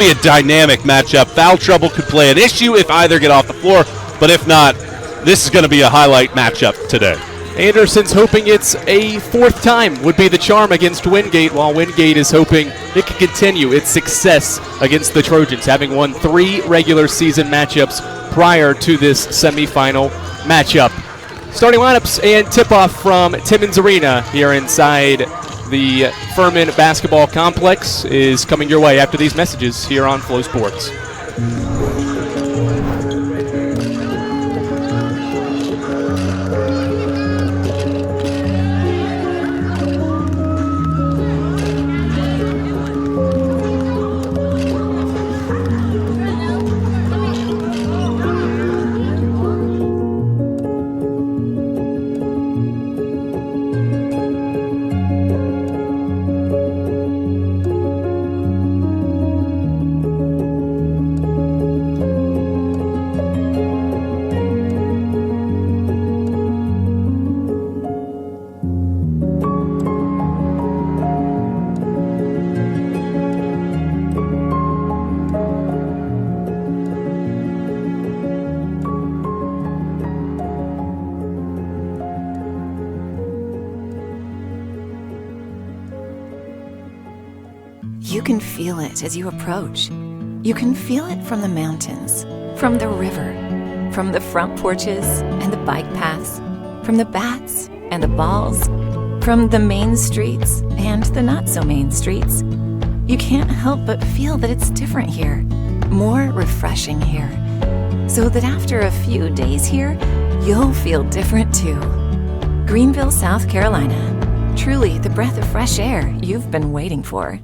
Be a dynamic matchup. Foul trouble could play an issue if either get off the floor, but if not, this is going to be a highlight matchup today. Anderson's hoping it's a fourth time would be the charm against Wingate, while Wingate is hoping it can continue its success against the Trojans, having won 3 regular season matchups prior to this semifinal matchup. Starting lineups and tip-off from Timmons Arena here inside the Furman Basketball Complex is coming your way after these messages here on Flow Sports. You can feel it as you approach. You can feel it from the mountains, from the river, from the front porches and the bike paths, from the bats and the balls, from the main streets and the not-so-main streets. You can't help but feel that it's different here, more refreshing here, so that after a few days here, you'll feel different too. Greenville, South Carolina. Truly the breath of fresh air you've been waiting for.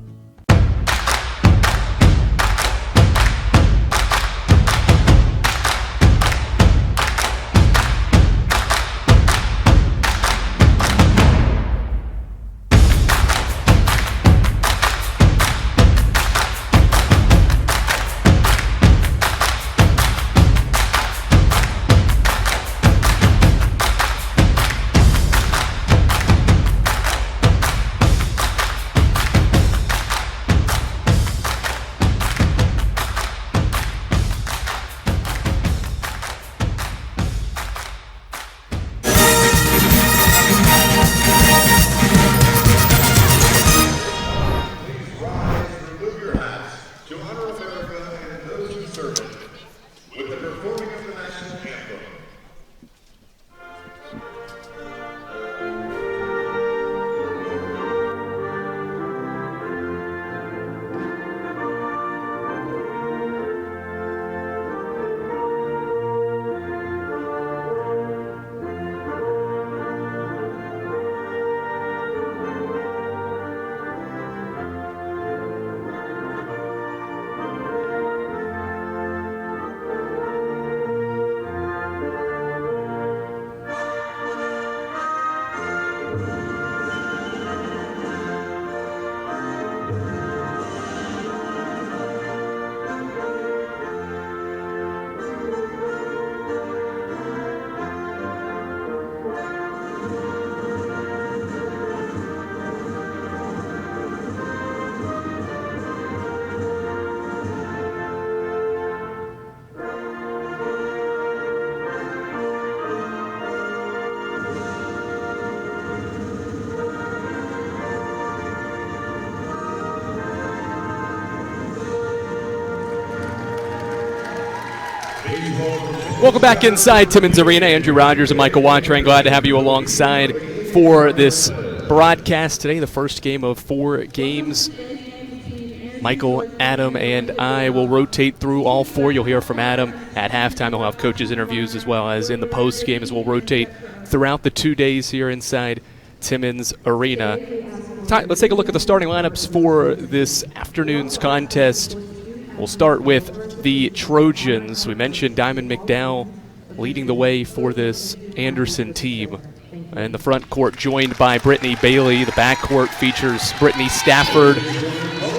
Welcome back inside Timmons Arena. Andrew Rogers and Michael Watrain, glad to have you alongside for this broadcast today, the first game of 4 games. Michael, Adam, and I will rotate through all 4. You'll hear from Adam at halftime. He'll have coaches' interviews as well as in the post game, as we'll rotate throughout the 2 days here inside Timmons Arena. Let's take a look at the starting lineups for this afternoon's contest. We'll start with the Trojans. We mentioned Diamond McDowell leading the way for this Anderson team. And the front court joined by Brittany Bailey. The back court features Brittany Stafford,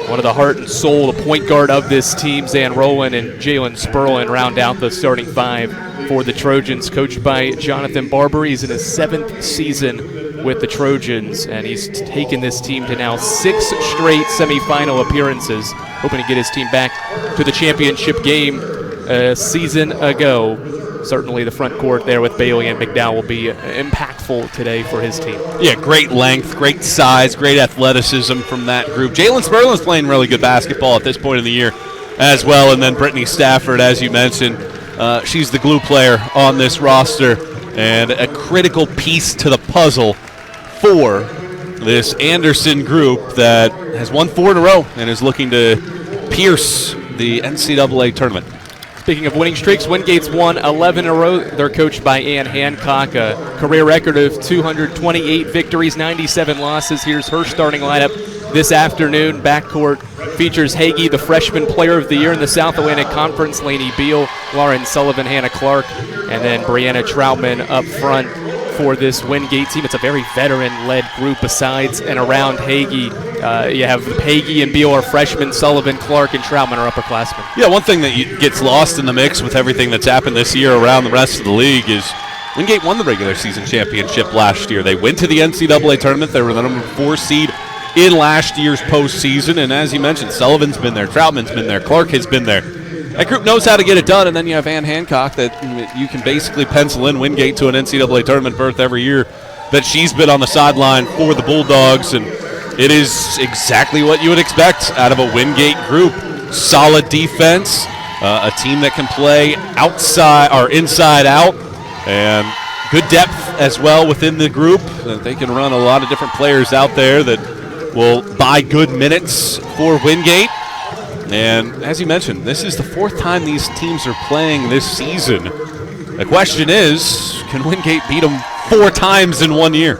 one of the heart and soul, the point guard of this team. Zan Rowland and Jalen Sperlin round out the starting 5 for the Trojans, coached by Jonathan Barber. He's in his 7th season with the Trojans, and he's taken this team to now 6 straight semifinal appearances, hoping to get his team back to the championship game a season ago. Certainly the front court there with Bailey and McDowell will be impactful today for his team. Yeah, great length, great size, great athleticism from that group. Jalen Sperlin's playing really good basketball at this point in the year as well, and then Brittany Stafford, as you mentioned, she's the glue player on this roster and a critical piece to the puzzle for this Anderson group that has won 4 in a row and is looking to pierce the NCAA tournament. Speaking of winning streaks, Wingate's won 11 in a row. They're coached by Ann Hancock, a career record of 228 victories, 97 losses. Here's her starting lineup this afternoon. Backcourt features Hagee, the freshman player of the year in the South Atlantic Conference, Lainey Beal, Lauren Sullivan, Hannah Clark, and then Brianna Troutman up front for this Wingate team. It's a very veteran-led group besides and around Hagee. You have Hagee and Beal are freshmen, Sullivan, Clark, and Troutman are upperclassmen. Yeah, one thing that gets lost in the mix with everything that's happened this year around the rest of the league is Wingate won the regular season championship last year. They went to the NCAA tournament. They were the number 4 seed in last year's postseason, and as you mentioned, Sullivan's been there, Troutman's been there, Clark has been there. That group knows how to get it done, and then you have Ann Hancock that you can basically pencil in Wingate to an NCAA tournament berth every year that she's been on the sideline for the Bulldogs, and it is exactly what you would expect out of a Wingate group. Solid defense, a team that can play outside or inside out, and good depth as well within the group. They can run a lot of different players out there that will buy good minutes for Wingate. And as you mentioned, this is the 4th time these teams are playing this season. The question is, can Wingate beat them 4 times in 1 year?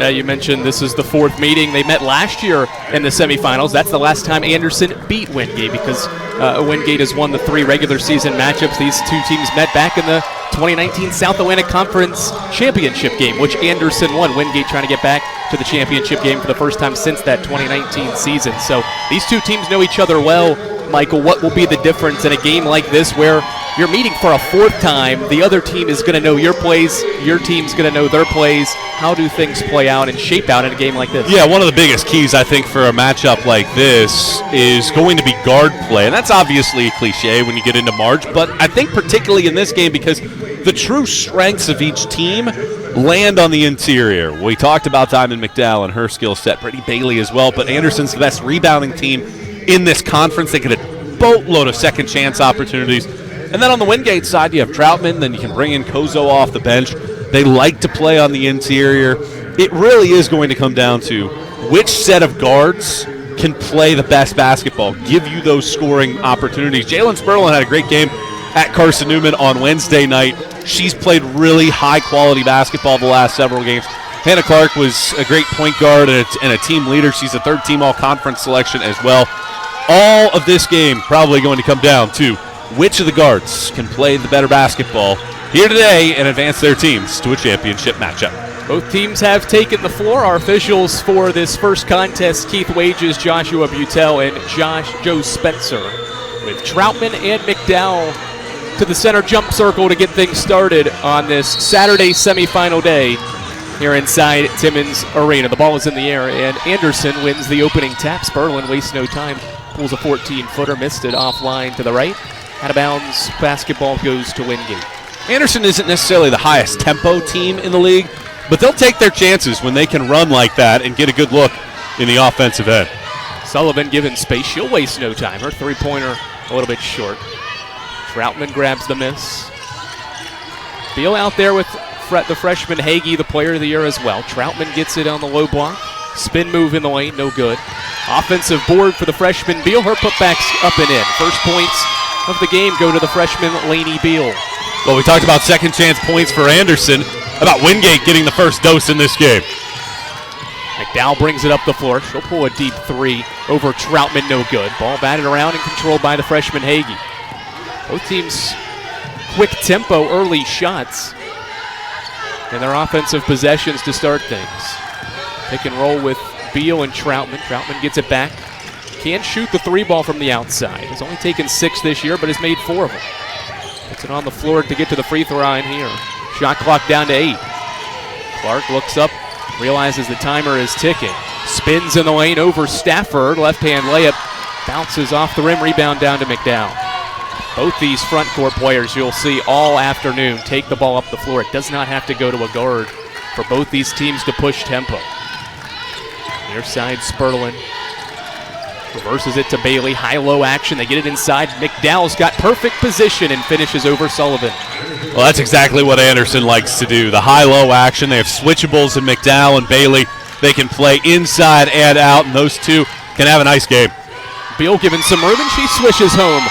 You mentioned this is the 4th meeting. They met last year in the semifinals. That's the last time Anderson beat Wingate because Wingate has won the 3 regular season matchups. These 2 teams met back in the 2019 South Atlantic Conference championship game, which Anderson won. Wingate trying to get back to the championship game for the first time since that 2019 season. So these 2 teams know each other well. Michael, what will be the difference in a game like this where you're meeting for a 4th time? The other team is going to know your plays. Your team's going to know their plays. How do things play out and shape out in a game like this? Yeah, one of the biggest keys, I think, for a matchup like this is going to be guard play. And that's obviously a cliche when you get into March, but I think particularly in this game because the true strengths of each team land on the interior. We talked about Diamond McDowell and her skill set, Brittany Bailey as well, but Anderson's the best rebounding team in this conference. They get a boatload of second chance opportunities. And then on the Wingate side, you have Troutman, then you can bring in Kozo off the bench. They like to play on the interior. It really is going to come down to which set of guards can play the best basketball, give you those scoring opportunities. Jalen Sperlin had a great game at Carson-Newman on Wednesday night. She's played really high-quality basketball the last several games. Hannah Clark was a great point guard and a team leader. She's a 3rd-team all-conference selection as well. All of this game probably going to come down to which of the guards can play the better basketball here today and advance their teams to a championship matchup. Both teams have taken the floor. Our officials for this first contest, Keith Wages, Joshua Butel, and Joe Spencer, with Troutman and McDowell to the center jump circle to get things started on this Saturday semifinal day here inside Timmons Arena. The ball is in the air, and Anderson wins the opening tap. Sperlin wastes no time, pulls a 14-footer, missed it offline to the right. Out of bounds, basketball goes to Wingate. Anderson isn't necessarily the highest tempo team in the league, but they'll take their chances when they can run like that and get a good look in the offensive end. Sullivan given space. She'll waste no time. Her three-pointer a little bit short. Troutman grabs the miss. Beal out there with the freshman Hagee, the player of the year as well. Troutman gets it on the low block. Spin move in the lane, no good. Offensive board for the freshman Beal. Her putback's up and in. First points of the game go to the freshman Lainey Beal. Well, we talked about second chance points for Anderson. About Wingate getting the first dose in this game. McDowell brings it up the floor. She'll pull a deep 3 over Troutman, no good. Ball batted around and controlled by the freshman Hagee. Both teams quick tempo early shots in their offensive possessions to start things. Pick and roll with Beal and Troutman. Troutman gets it back. Can shoot the 3-ball from the outside. Has only taken 6 this year, but has made 4 of them. Puts it on the floor to get to the free throw line here. Shot clock down to 8. Clark looks up realizes the timer is ticking. Spins in the lane over Stafford. Left-hand layup. Bounces off the rim. Rebound down to McDowell. Both these front court players you'll see all afternoon take the ball up the floor. It does not have to go to a guard for both these teams to push tempo. Near side, Sperlin reverses it to Bailey. High-low action. They get it inside. McDowell's got perfect position and finishes over Sullivan. Well, that's exactly what Anderson likes to do. The high-low action. They have switchables in McDowell and Bailey. They can play inside and out, and those two can have a nice game. Beal given some room, and she swishes home.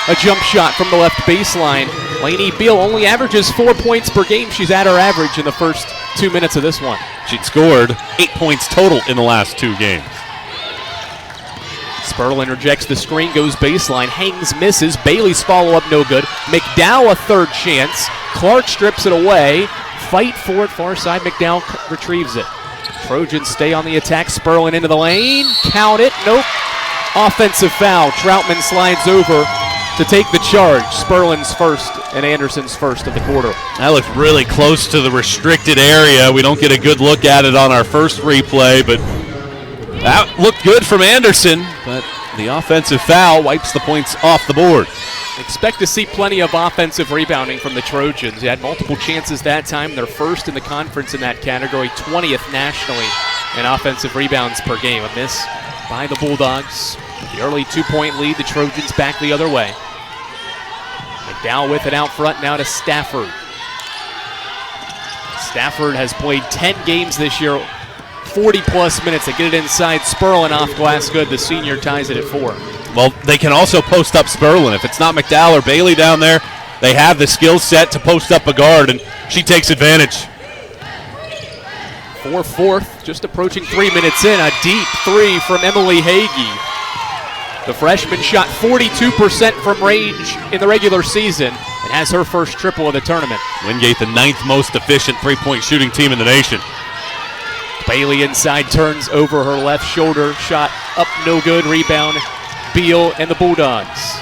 A jump shot from the left baseline. Lainey Beal only averages 4 points per game. She's at her average in the first 2 minutes of this one. She'd scored 8 points total in the last 2 games. Sperlin rejects the screen, goes baseline, hangs, misses. Bailey's follow-up no good. McDowell a third chance. Clark strips it away. Fight for it, far side. McDowell retrieves it. Trojans stay on the attack. Sperlin into the lane. Count it. Nope. Offensive foul. Troutman slides over to take the charge. Sperlin's first and Anderson's first of the quarter. That looked really close to the restricted area. We don't get a good look at it on our first replay, but that looked good from Anderson. But the offensive foul wipes the points off the board. Expect to see plenty of offensive rebounding from the Trojans. They had multiple chances that time. They're first in the conference in that category, 20th nationally in offensive rebounds per game. A miss by the Bulldogs. The early 2-point lead, the Trojans back the other way. McDowell with it out front now to Stafford. Stafford has played 10 games this year, 40-plus minutes. They get it inside. Sperlin off glass good. The senior ties it at 4. Well, they can also post up Sperlin. If it's not McDowell or Bailey down there, they have the skill set to post up a guard, and she takes advantage. 4-4, just approaching 3 minutes in. A deep three from Emily Hagee. The freshman shot 42% from range in the regular season and has her first triple of the tournament. Wingate, the 9th most efficient three-point shooting team in the nation. Bailey inside, turns over her left shoulder. Shot up, no good. Rebound, Beal and the Bulldogs.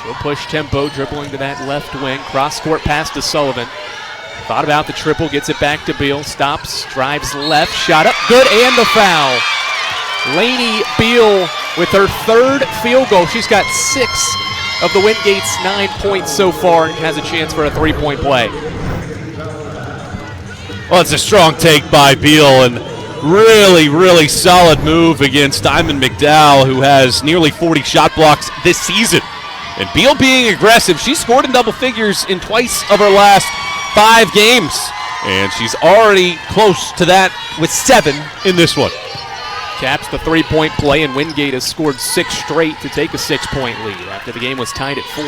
She'll push tempo, dribbling to that left wing. Cross-court pass to Sullivan. Thought about the triple, gets it back to Beal. Stops, drives left, shot up, good, and the foul. Lainey Beal with her third field goal. She's got 6 of the Wingate's 9 points so far and has a chance for a 3-point play. Well, it's a strong take by Beal and really, really solid move against Diamond McDowell, who has nearly 40 shot blocks this season. And Beal being aggressive, she scored in double figures in twice of her last 5 games. And she's already close to that with 7 in this one. Caps the 3-point play, and Wingate has scored 6 straight to take a 6-point lead after the game was tied at 4.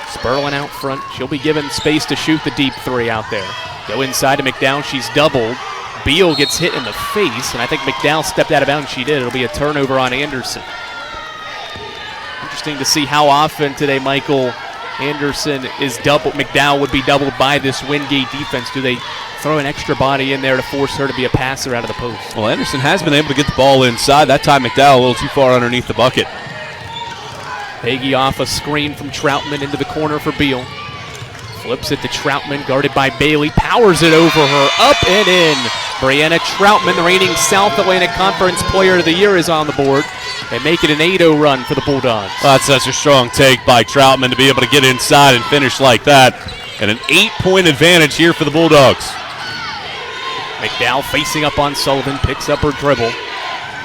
Sperlin out front. She'll be given space to shoot the deep 3 out there. Go inside to McDowell. She's doubled. Beal gets hit in the face, and I think McDowell stepped out of bounds. She did. It'll be a turnover on Anderson. Interesting to see how often today Michael Anderson is doubled. McDowell would be doubled by this Wingate defense. Do they throw an extra body in there to force her to be a passer out of the post? Well, Anderson has been able to get the ball inside. That time McDowell a little too far underneath the bucket. Hagee off a screen from Troutman into the corner for Beal. Flips it to Troutman, guarded by Bailey. Powers it over her, up and in. Brianna Troutman, the reigning South Atlantic Conference Player of the Year, is on the board. They make it an 8-0 run for the Bulldogs. Well, that's such a strong take by Troutman to be able to get inside and finish like that. And an 8-point advantage here for the Bulldogs. McDowell facing up on Sullivan, picks up her dribble.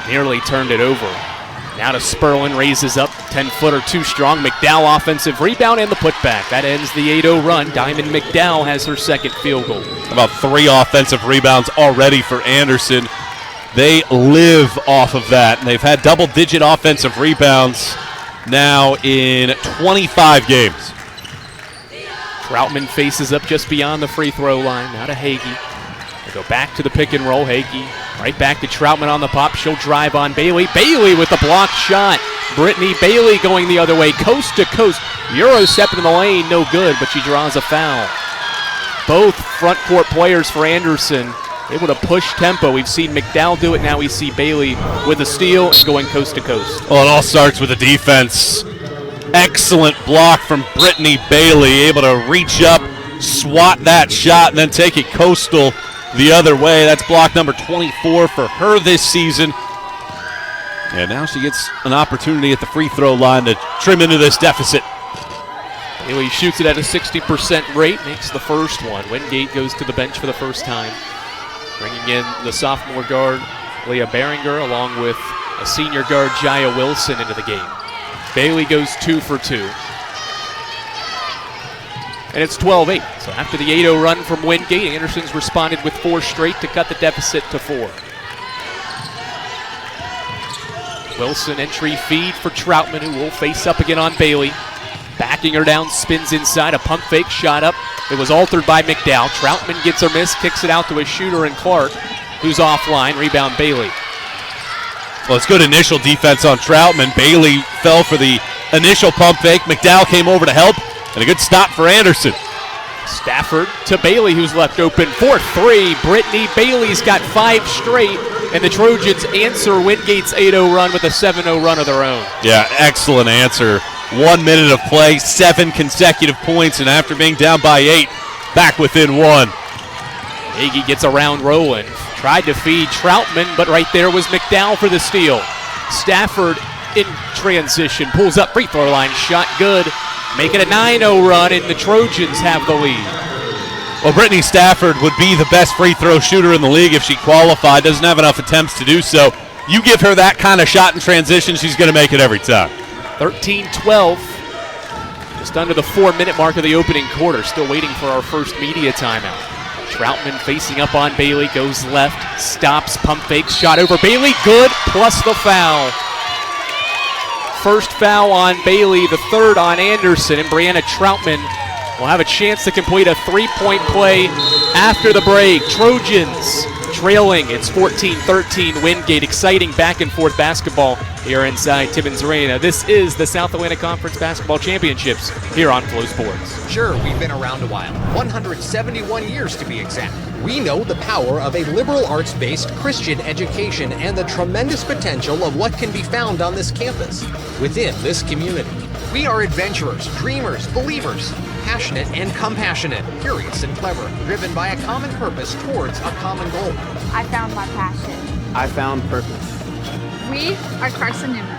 Nearly turned it over. Now to Sperlin, raises up, 10-footer too strong. McDowell offensive rebound and the putback. That ends the 8-0 run. Diamond McDowell has her second field goal. About 3 offensive rebounds already for Anderson. They live off of that, and they've had double-digit offensive rebounds now in 25 games. Troutman faces up just beyond the free throw line. Now to Hagee. They go back to the pick and roll. Hagee right back to Troutman on the pop. She'll drive on Bailey. Bailey with the blocked shot. Brittany Bailey going the other way, coast to coast. Euro stepping in the lane, no good, but she draws a foul. Both front court players for Anderson able to push tempo. We've seen McDowell do it. Now we see Bailey with a steal and going coast to coast. Well, it all starts with the defense. Excellent block from Brittany Bailey, able to reach up, swat that shot, and then take it coastal. the other way. That's block number 24 for her this season. And now she gets an opportunity at the free throw line to trim into this deficit. Bailey shoots it at a 60% rate, makes the first one. Wingate goes to the bench for the first time, bringing in the sophomore guard, Leah Behringer, along with a senior guard, Jaya Wilson, into the game. Bailey goes 2 for 2. And it's 12-8. So after the 8-0 run from Wingate, Anderson's responded with 4 straight to cut the deficit to 4. Wilson entry feed for Troutman, who will face up again on Bailey. Backing her down, spins inside, a pump fake, shot up. It was altered by McDowell. Troutman gets her miss, kicks it out to a shooter in Clark, who's offline. Rebound Bailey. Well, it's good initial defense on Troutman. Bailey fell for the initial pump fake. McDowell came over to help, and a good stop for Anderson. Stafford to Bailey, who's left open for 3. Brittany Bailey's got 5 straight, and the Trojans answer Wingate's 8-0 run with a 7-0 run of their own. Yeah, excellent answer. 1 minute of play, 7 consecutive points, and after being down by 8, back within 1. Agee gets around Rowland. Tried to feed Troutman, but right there was McDowell for the steal. Stafford in transition, pulls up free throw line, shot good. Make it a 9-0 run, and the Trojans have the lead. Well, Brittany Stafford would be the best free throw shooter in the league if she qualified. Doesn't have enough attempts to do so. You give her that kind of shot in transition, she's going to make it every time. 13-12. Just under the 4-minute mark of the opening quarter. Still waiting for our first media timeout. Troutman facing up on Bailey, goes left, stops, pump fake, shot over Bailey, good, plus the foul. First foul on Bailey, the third on Anderson, and Brianna Troutman will have a chance to complete a 3-point play after the break. Trojans trailing. It's 14-13 Wingate. Exciting back and forth basketball here inside Timmons Arena. This is the South Atlantic Conference Basketball Championships here on Flow Sports. Sure, we've been around a while. 171 years to be exact. We know the power of a liberal arts-based Christian education and the tremendous potential of what can be found on this campus within this community. We are adventurers, dreamers, believers, passionate and compassionate, curious and clever, driven by a common purpose towards a common goal. I found my passion. I found purpose. We are Carson-Newman.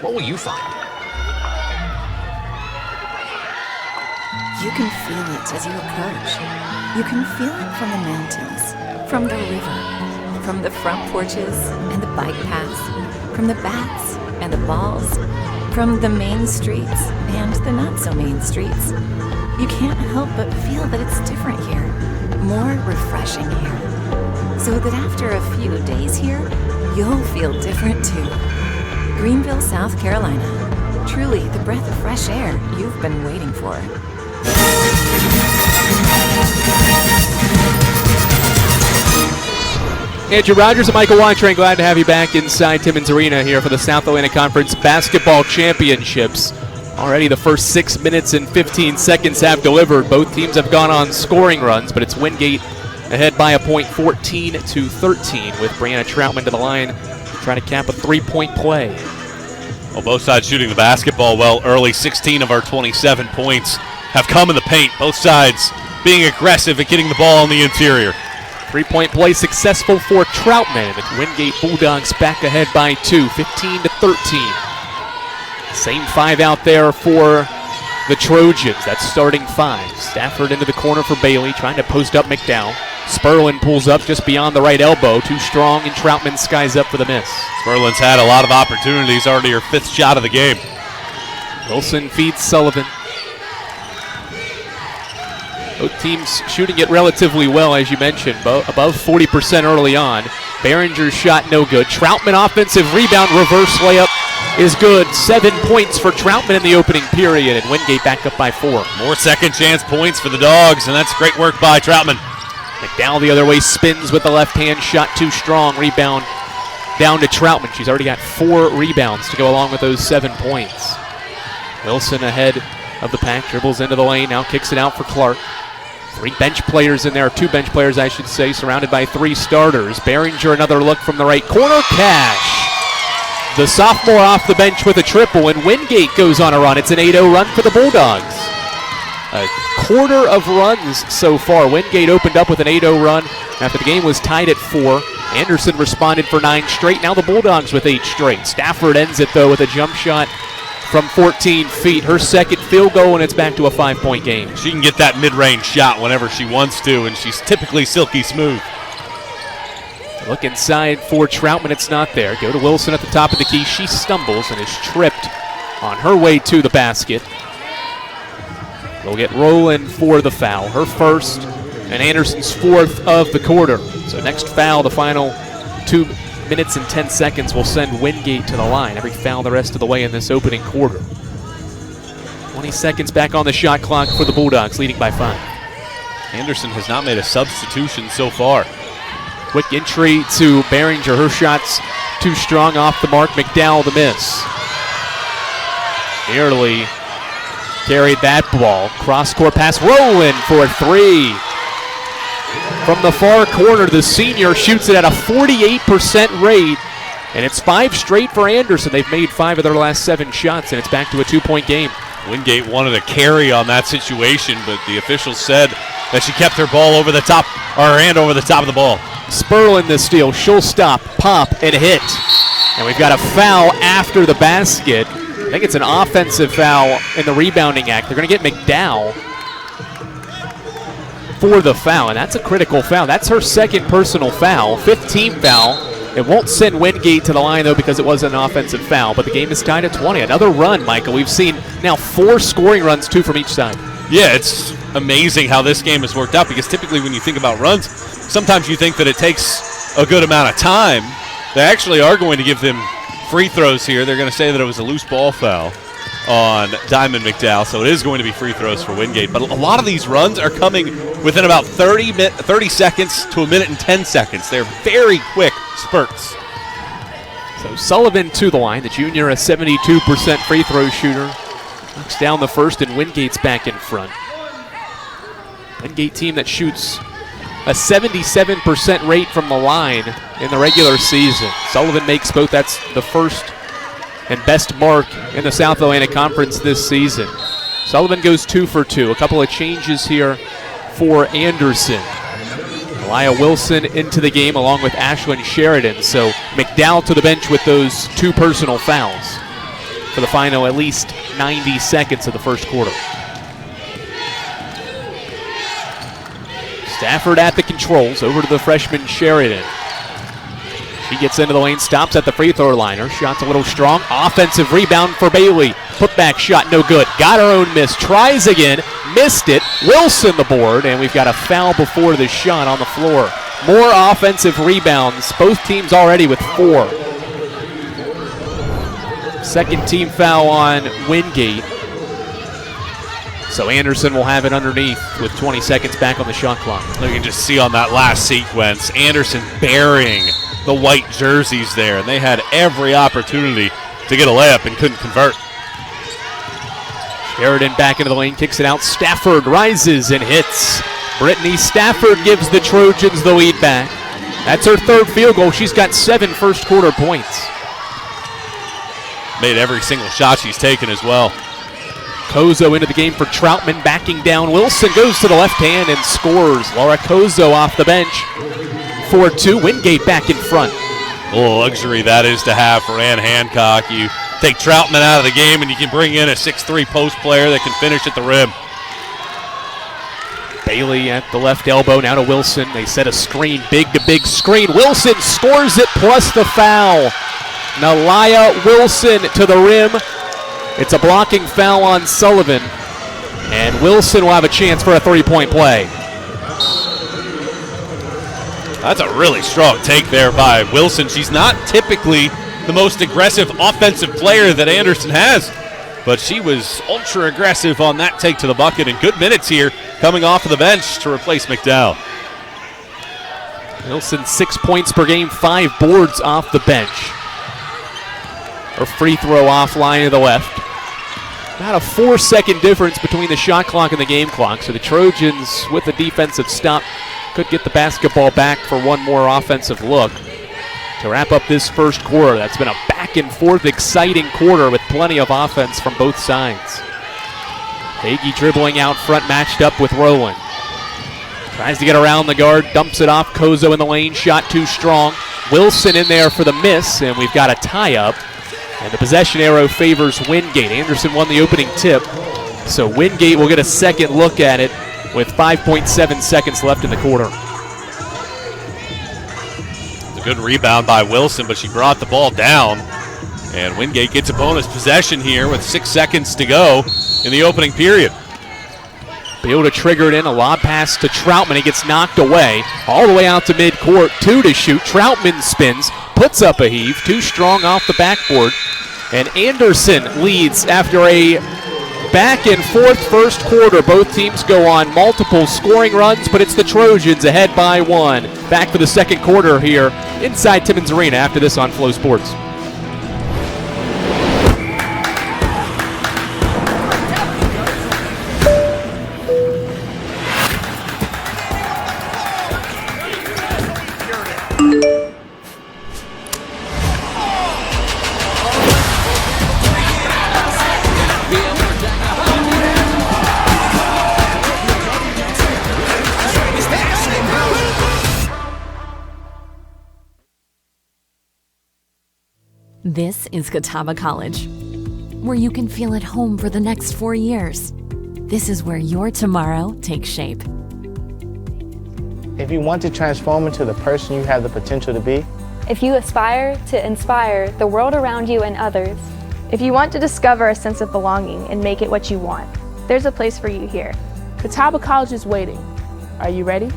What will you find? You can feel it as you approach. You can feel it from the mountains, from the river, from the front porches and the bike paths, from the bats and the balls, from the main streets and the not-so-main streets. You can't help but feel that it's different here, more refreshing here. So that after a few days here, you'll feel different too. Greenville, South Carolina. Truly the breath of fresh air you've been waiting for. Andrew Rogers and Michael Weintrain, glad to have you back inside Timmons Arena here for the South Atlantic Conference Basketball Championships. Already the first 6 minutes and 15 seconds have delivered. Both teams have gone on scoring runs, but it's Wingate ahead by a point, 14-13, with Brianna Troutman to the line, trying to cap a 3-point play. Well, both sides shooting the basketball well early. 16 of our 27 points have come in the paint. Both sides being aggressive at getting the ball on the interior. 3-point play successful for Troutman. The Wingate Bulldogs back ahead by 2, 15-13. Same 5 out there for the Trojans. That's starting 5. Stafford into the corner for Bailey, trying to post up McDowell. Sperlin pulls up just beyond the right elbow. Too strong, and Troutman skies up for the miss. Sperlin's had a lot of opportunities, already her 5th shot of the game. Wilson feeds Sullivan. Both teams shooting it relatively well, as you mentioned, above 40% early on. Behringer's shot no good. Troutman offensive rebound, reverse layup is good. 7 points for Troutman in the opening period, and Wingate back up by 4. More second chance points for the Dogs, and that's great work by Troutman. McDowell the other way, spins with the left hand, shot too strong. Rebound down to Troutman. She's already got 4 rebounds to go along with those 7 points. Wilson ahead of the pack, dribbles into the lane, now kicks it out for Clark. 3 bench players in there, 2 bench players I should say, surrounded by 3 starters. Behringer another look from the right corner, Cash. The sophomore off the bench with a triple, and Wingate goes on a run. It's an 8-0 run for the Bulldogs. a quarter of runs so far. Wingate opened up with an 8-0 run after the game was tied at 4. Anderson responded for 9 straight. Now the Bulldogs with 8 straight. Stafford ends it, though, with a jump shot from 14 feet. Her second field goal, and it's back to a 5-point game. She can get that mid-range shot whenever she wants to, and she's typically silky smooth. Look inside for Troutman. It's not there. Go to Wilson at the top of the key. She stumbles and is tripped on her way to the basket. We'll get Rowland for the foul. Her first and Anderson's 4th of the quarter. So next foul, the final 2 minutes and 10 seconds will send Wingate to the line. Every foul the rest of the way in this opening quarter. 20 seconds back on the shot clock for the Bulldogs, leading by 5. Anderson has not made a substitution so far. Quick entry to Behringer. Her shot's too strong, off the mark. McDowell the miss. Nearly carried that ball. Cross-court pass. Rowland for 3. From the far corner, the senior shoots it at a 48% rate. And it's 5 straight for Anderson. They've made 5 of their last 7 shots, and it's back to a 2-point game. Wingate wanted a carry on that situation, but the officials said that she kept her ball over the top, or her hand over the top of the ball. Sperlin the steal. She'll stop, pop, and hit. And we've got a foul after the basket. I think it's an offensive foul in the rebounding act. They're going to get McDowell for the foul, and that's a critical foul. That's her second personal foul, 5th team foul. It won't send Wingate to the line, though, because it was an offensive foul, but the game is tied at 20. Another run, Michael. We've seen now 4 scoring runs, 2 from each side. Yeah, it's amazing how this game has worked out, because typically when you think about runs, sometimes you think that it takes a good amount of time. They actually are going to give them free throws here. They're going to say that it was a loose ball foul on Diamond McDowell, so it is going to be free throws for Wingate. But a lot of these runs are coming within about 30 seconds to a minute and 10 seconds. They're very quick spurts. So Sullivan to the line, the junior, a 72% free throw shooter. Knocks down the first, and Wingate's back in front. Wingate team that shoots a 77% rate from the line in the regular season. Sullivan makes both. That's the first and best mark in the South Atlantic Conference this season. Sullivan goes 2 for 2. A couple of changes here for Anderson. Elia Wilson into the game along with Ashlyn Sheridan. So McDowell to the bench with those 2 personal fouls for the final at least 90 seconds of the first quarter. Stafford at the controls, over to the freshman Sheridan. She gets into the lane, stops at the free throw line. Her shot's a little strong. Offensive rebound for Bailey. Putback shot, no good. Got her own miss. Tries again, missed it. Wilson the board, and we've got a foul before the shot on the floor. More offensive rebounds. Both teams already with 4. Second team foul on Wingate. So Anderson will have it underneath with 20 seconds back on the shot clock. You can just see on that last sequence, Anderson burying the white jerseys there, and they had every opportunity to get a layup and couldn't convert. Sheridan back into the lane, kicks it out. Stafford rises and hits. Brittany Stafford gives the Trojans the lead back. That's her 3rd field goal. She's got 7 first quarter points. Made every single shot she's taken as well. Kozo into the game for Troutman, backing down. Wilson goes to the left hand and scores. Laura Kozo off the bench for 2. Wingate back in front. A little luxury that is to have for Ann Hancock. You take Troutman out of the game and you can bring in a 6'3" post player that can finish at the rim. Bailey at the left elbow, now to Wilson. They set a screen, big to big screen. Wilson scores it plus the foul. Nalia Wilson to the rim. It's a blocking foul on Sullivan, and Wilson will have a chance for a 3-point play. That's a really strong take there by Wilson. She's not typically the most aggressive offensive player that Anderson has, but she was ultra aggressive on that take to the bucket, and good minutes here coming off of the bench to replace McDowell. Wilson 6 points per game, 5 boards off the bench. Her free throw offline to the left. About a 4-second difference between the shot clock and the game clock, so the Trojans with a defensive stop could get the basketball back for one more offensive look to wrap up this first quarter. That's been a back and forth exciting quarter with plenty of offense from both sides. Hagee dribbling out front, matched up with Rowan. Tries to get around the guard, dumps it off. Kozo in the lane, shot too strong. Wilson in there for the miss, and we've got a tie-up. And the possession arrow favors Wingate. Anderson won the opening tip, so Wingate will get a second look at it with 5.7 seconds left in the quarter. It's a good rebound by Wilson, but she brought the ball down. And Wingate gets a bonus possession here with 6 seconds to go in the opening period. Be able to trigger it in, a lob pass to Troutman. He gets knocked away all the way out to midcourt. 2 to shoot. Troutman spins, puts up a heave, too strong off the backboard. And Anderson leads after a back and forth first quarter. Both teams go on multiple scoring runs, but it's the Trojans ahead by 1. Back for the second quarter here inside Timmons Arena after this on Flow Sports. This is Catawba College, where you can feel at home for the next 4 years. This is where your tomorrow takes shape. If you want to transform into the person you have the potential to be, if you aspire to inspire the world around you and others, if you want to discover a sense of belonging and make it what you want, there's a place for you here. Catawba College is waiting. Are you ready?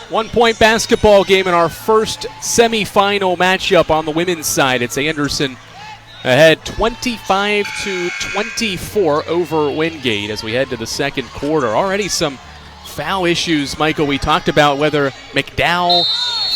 One-point basketball game in our first semifinal matchup on the women's side. It's Anderson ahead 25-24 over Wingate as we head to the second quarter. Already some foul issues, Michael. We talked about whether McDowell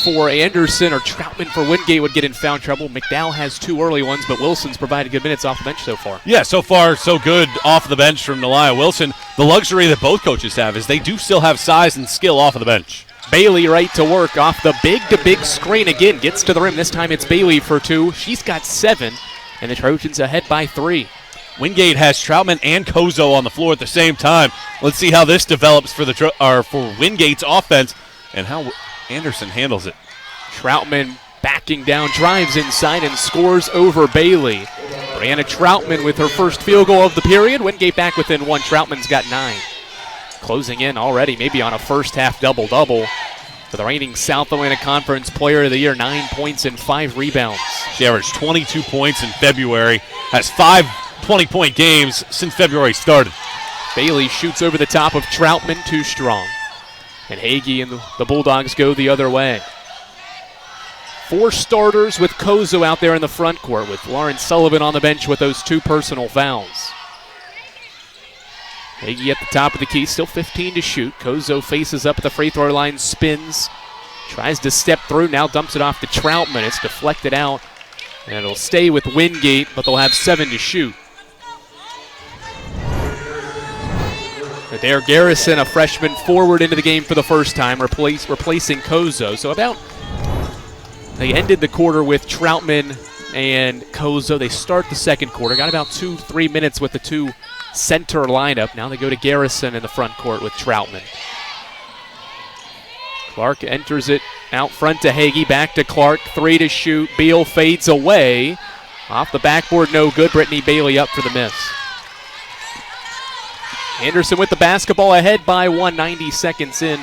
for Anderson or Troutman for Wingate would get in foul trouble. McDowell has 2 early ones, but Wilson's provided good minutes off the bench so far. Yeah, so far so good off the bench from Nelia Wilson. The luxury that both coaches have is they do still have size and skill off of the bench. Bailey right to work off the big-to-big screen again. Gets to the rim. This time it's Bailey for 2. She's got 7, and the Trojans ahead by 3. Wingate has Troutman and Kozo on the floor at the same time. Let's see how this develops for for Wingate's offense and how Anderson handles it. Troutman backing down, drives inside, and scores over Bailey. Brianna Troutman with her first field goal of the period. Wingate back within 1. Troutman's got 9. Closing in already, maybe on a first-half double-double for the reigning South Atlantic Conference Player of the Year, 9 points and 5 rebounds. She averaged 22 points in February, has 5 20-point games since February started. Bailey shoots over the top of Troutman, too strong. And Hagee and the Bulldogs go the other way. 4 starters with Kozo out there in the front court, with Lauren Sullivan on the bench with those 2 personal fouls. Hagee at the top of the key, still 15 to shoot. Kozo faces up at the free throw line, spins, tries to step through, now dumps it off to Troutman. It's deflected out, and it'll stay with Wingate, but they'll have 7 to shoot. Adair Garrison, a freshman forward into the game for the first time, replacing Kozo. So they ended the quarter with Troutman and Kozo. They start the second quarter, got about 2-3 minutes with the 2 center lineup. Now they go to Garrison in the front court with Troutman. Clark enters it out front to Hagee, back to Clark, 3 to shoot. Beal fades away. Off the backboard, no good. Brittany Bailey up for the miss. Anderson with the basketball, ahead by 1, 90 seconds in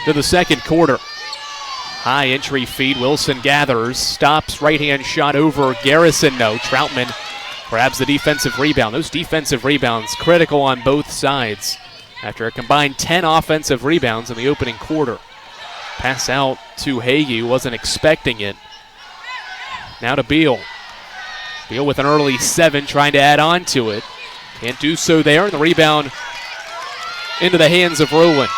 to the second quarter. High entry feed, Wilson gathers, stops, right-hand shot over Garrison, no. Troutman grabs the defensive rebound. Those defensive rebounds critical on both sides after a combined 10 offensive rebounds in the opening quarter. Pass out to Hagee, wasn't expecting it. Now to Beal. Beal with an early 7, trying to add on to it. Can't do so there, and the rebound into the hands of Rowland.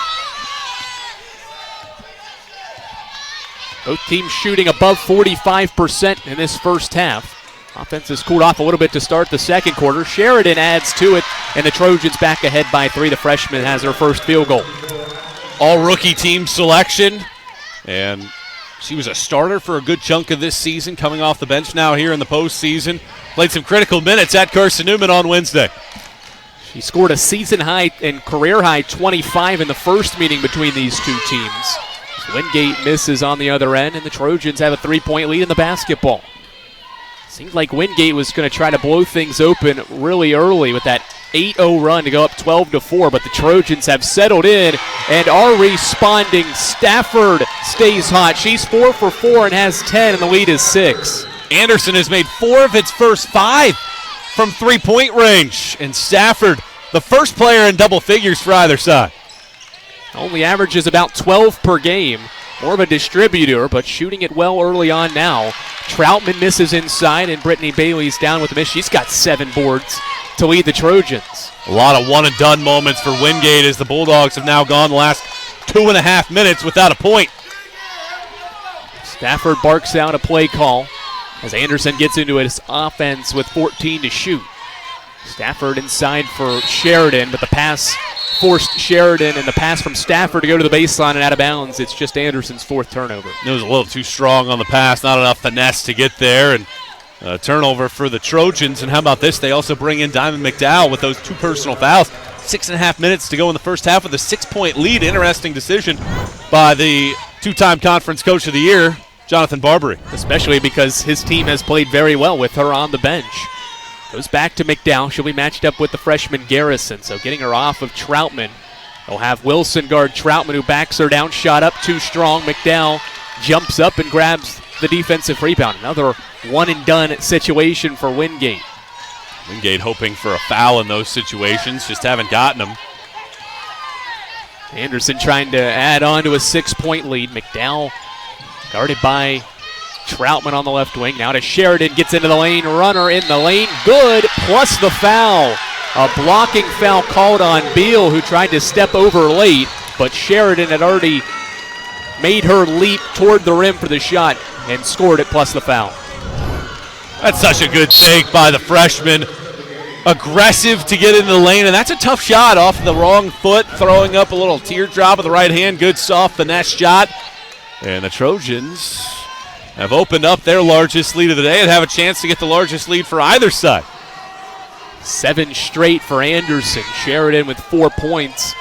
Both teams shooting above 45% in this first half. Offense has cooled off a little bit to start the second quarter. Sheridan adds to it, and the Trojans back ahead by 3. The freshman has her first field goal. all-rookie team selection. And she was a starter for a good chunk of this season, coming off the bench now here in the postseason. Played some critical minutes at Carson-Newman on Wednesday. She scored a season high and career high 25 in the first meeting between these two teams. Wingate misses on the other end, and the Trojans have a 3-point lead in the basketball. Seemed like Wingate was going to try to blow things open really early with that 8-0 run to go up 12-4, but the Trojans have settled in and are responding. Stafford stays hot. She's 4 for 4 and has 10, and the lead is 6. Anderson has made 4 of its first 5 from three-point range, and Stafford, the first player in double figures for either side. Only averages about 12 per game. More of a distributor, but shooting it well early on now. Troutman misses inside, and Brittany Bailey's down with the miss. She's got 7 boards to lead the Trojans. A lot of one-and-done moments for Wingate as the Bulldogs have now gone the last 2.5 minutes without a point. Stafford barks out a play call as Anderson gets into his offense with 14 to shoot. Stafford inside for Sheridan, but the pass forced Sheridan, and the pass from Stafford to go to the baseline and out of bounds. It's just Anderson's 4th turnover. It was a little too strong on the pass, not enough finesse to get there, and turnover for the Trojans. And how about this? They also bring in Diamond McDowell with those 2 personal fouls. 6.5 minutes to go in the first half with a 6-point lead. Interesting decision by the 2-time conference coach of the year, Jonathan Barbary. Especially because his team has played very well with her on the bench. Goes back to McDowell. She'll be matched up with the freshman Garrison, so getting her off of Troutman. They'll have Wilson guard Troutman, who backs her down. Shot up too strong. McDowell jumps up and grabs the defensive rebound. Another one-and-done situation for Wingate. Wingate hoping for a foul in those situations, just haven't gotten them. Anderson trying to add on to a 6-point lead. McDowell guarded by Troutman on the left wing. Now to Sheridan, gets into the lane. Runner in the lane. Good, plus the foul. A blocking foul called on Beal, who tried to step over late, but Sheridan had already made her leap toward the rim for the shot and scored it plus the foul. That's such a good take by the freshman. Aggressive to get into the lane, and that's a tough shot off the wrong foot, throwing up a little teardrop with the right hand. Good soft finesse shot. And the Trojans have opened up their largest lead of the day and have a chance to get the largest lead for either side. 7 straight for Anderson. Sheridan with 4 points.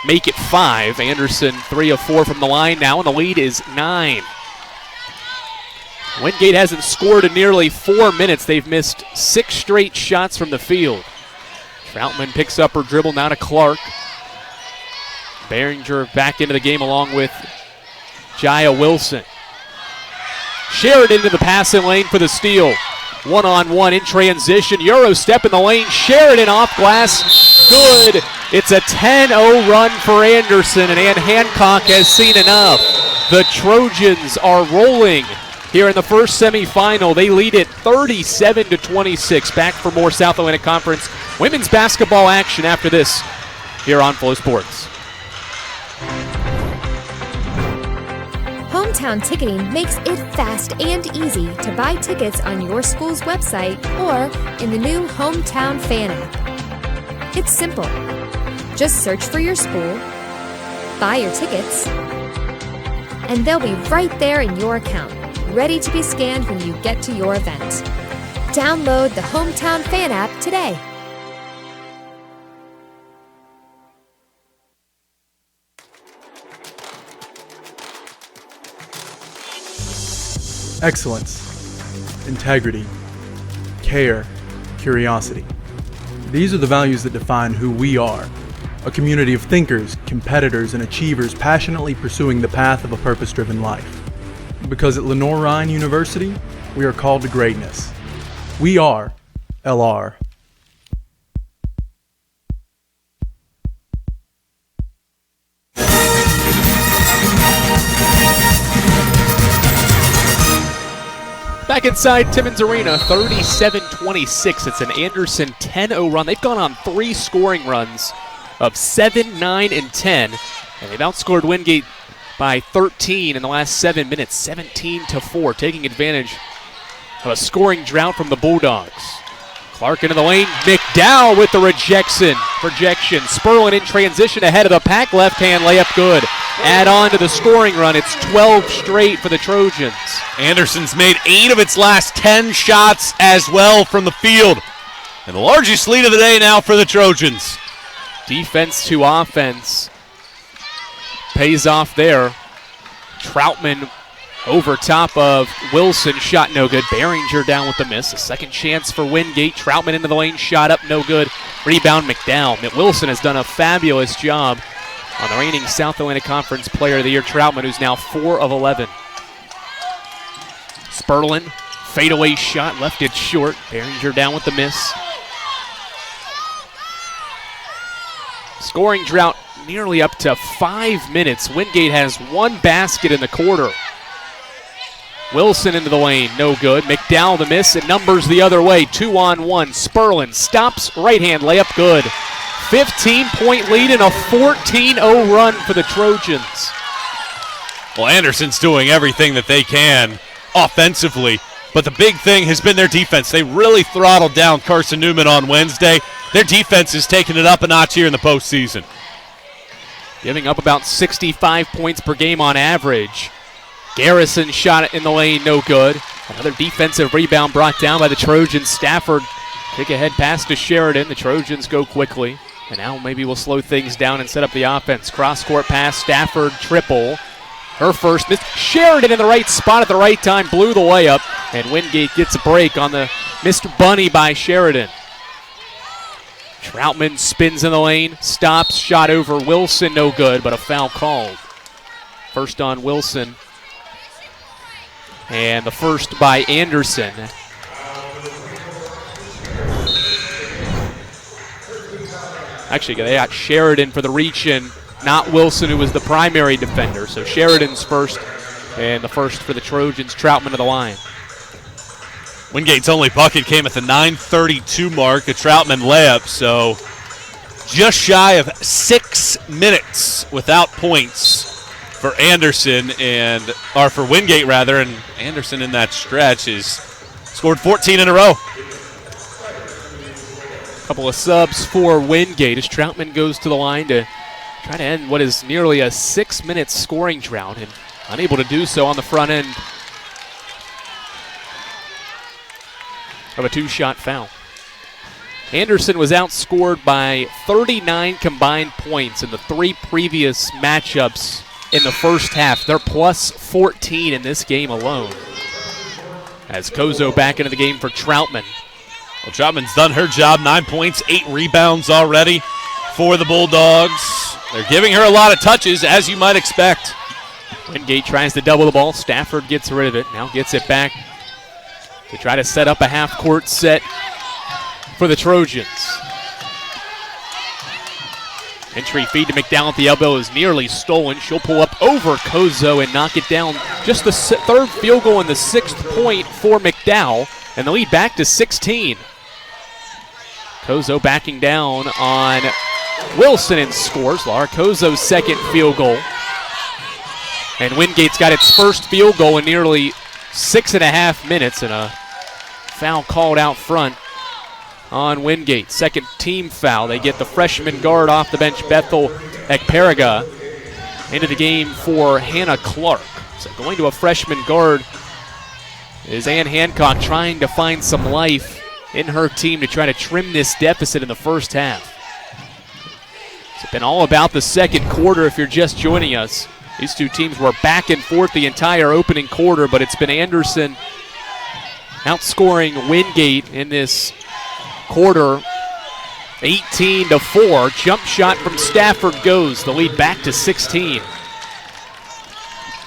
Make it 5. Anderson 3 of 4 from the line now, and the lead is 9. Wingate hasn't scored in nearly 4 minutes. They've missed 6 straight shots from the field. Troutman picks up her dribble now to Clark. Behringer back into the game along with Jaya Wilson. Sheridan into the passing lane for the steal. 1-on-1 in transition. Euro step in the lane. Sheridan off glass. Good. It's a 10-0 run for Anderson, and Ann Hancock has seen enough. The Trojans are rolling here in the first semifinal. They lead it 37-26. Back for more South Atlantic Conference women's basketball action after this here on Flow Sports. Hometown Ticketing makes it fast and easy to buy tickets on your school's website or in the new Hometown Fan app. It's simple. Just search for your school, buy your tickets, and they'll be right there in your account, ready to be scanned when you get to your event. Download the Hometown Fan app today. Excellence, integrity, care, curiosity. These are the values that define who we are. A community of thinkers, competitors, and achievers passionately pursuing the path of a purpose-driven life. Because at Lenoir-Rhyne University, we are called to greatness. We are LR. Back inside Timmins Arena, 37-26. It's an Anderson 10-0 run. They've gone on 3 scoring runs of 7, 9, and 10. And they've outscored Wingate by 13 in the last 7 minutes, 17-4, taking advantage of a scoring drought from the Bulldogs. Clark into the lane. McDowell with the projection. Spurlin in transition ahead of the pack. Left hand layup good. add on to the scoring run. It's 12 straight for the Trojans. Anderson's made 8 of its last 10 shots as well from the field. And the largest lead of the day now for the Trojans. Defense to offense pays off there. Troutman over top of Wilson, shot no good. Behringer down with the miss. A second chance for Wingate. Troutman into the lane, shot up, no good. Rebound McDowell. Wilson has done a fabulous job on the reigning South Atlantic Conference Player of the Year, Troutman, who's now 4 of 11. Sperlin, fadeaway shot, left it short. Behringer down with the miss. Scoring drought nearly up to 5 minutes. Wingate has 1 basket in the quarter. Wilson into the lane, no good. McDowell the miss, and numbers the other way. 2-on-1. Sperlin stops, right hand layup, good. 15-point lead and a 14-0 run for the Trojans. Well, Anderson's doing everything that they can offensively, but the big thing has been their defense. They really throttled down Carson-Newman on Wednesday. Their defense is taking it up a notch here in the postseason. Giving up about 65 points per game on average. Garrison shot it in the lane, no good. Another defensive rebound brought down by the Trojans. Stafford kick ahead pass to Sheridan. The Trojans go quickly. And now maybe we'll slow things down and set up the offense. Cross-court pass, Stafford triple. Her first miss. Sheridan in the right spot at the right time, blew the layup. And Wingate gets a break on the missed bunny by Sheridan. Troutman spins in the lane, stops, shot over Wilson, no good, but a foul called. First on Wilson. And the first by Anderson. Actually, they got Sheridan for the reach in, not Wilson, who was the primary defender. So Sheridan's first, and the first for the Trojans. Troutman to the line. Wingate's only bucket came at the 9:32 mark, a Troutman layup, so just shy of 6 minutes without points for Anderson, or for Wingate rather, and Anderson in that stretch has scored 14 in a row. Couple of subs for Wingate as Troutman goes to the line to try to end what is nearly a 6-minute scoring drought, and unable to do so on the front end of a 2-shot foul. Anderson was outscored by 39 combined points in the 3 previous matchups in the first half. They're plus 14 in this game alone. As Kozo back into the game for Troutman. Well, Troutman's done her job. 9 points, 8 rebounds already for the Bulldogs. They're giving her a lot of touches, as you might expect. Wingate tries to double the ball. Stafford gets rid of it. Now gets it back to try to set up a half-court set for the Trojans. Entry feed to McDowell at the elbow is nearly stolen. She'll pull up over Kozo and knock it down. Just the third field goal and the 6th point for McDowell, and the lead back to 16. Kozo backing down on Wilson and scores. Laura Kozo's second field goal. And Wingate's got its first field goal in nearly 6.5 minutes, and a foul called out front on Wingate. Second team foul. They get the freshman guard off the bench, Bethel Ekperiga, into the game for Hannah Clark. So going to a freshman guard is Ann Hancock, trying to find some life in her team to try to trim this deficit in the first half. It's been all about the second quarter if you're just joining us. These two teams were back and forth the entire opening quarter, but it's been Anderson outscoring Wingate in this quarter 18-4. Jump shot from Stafford goes. The lead back to 16.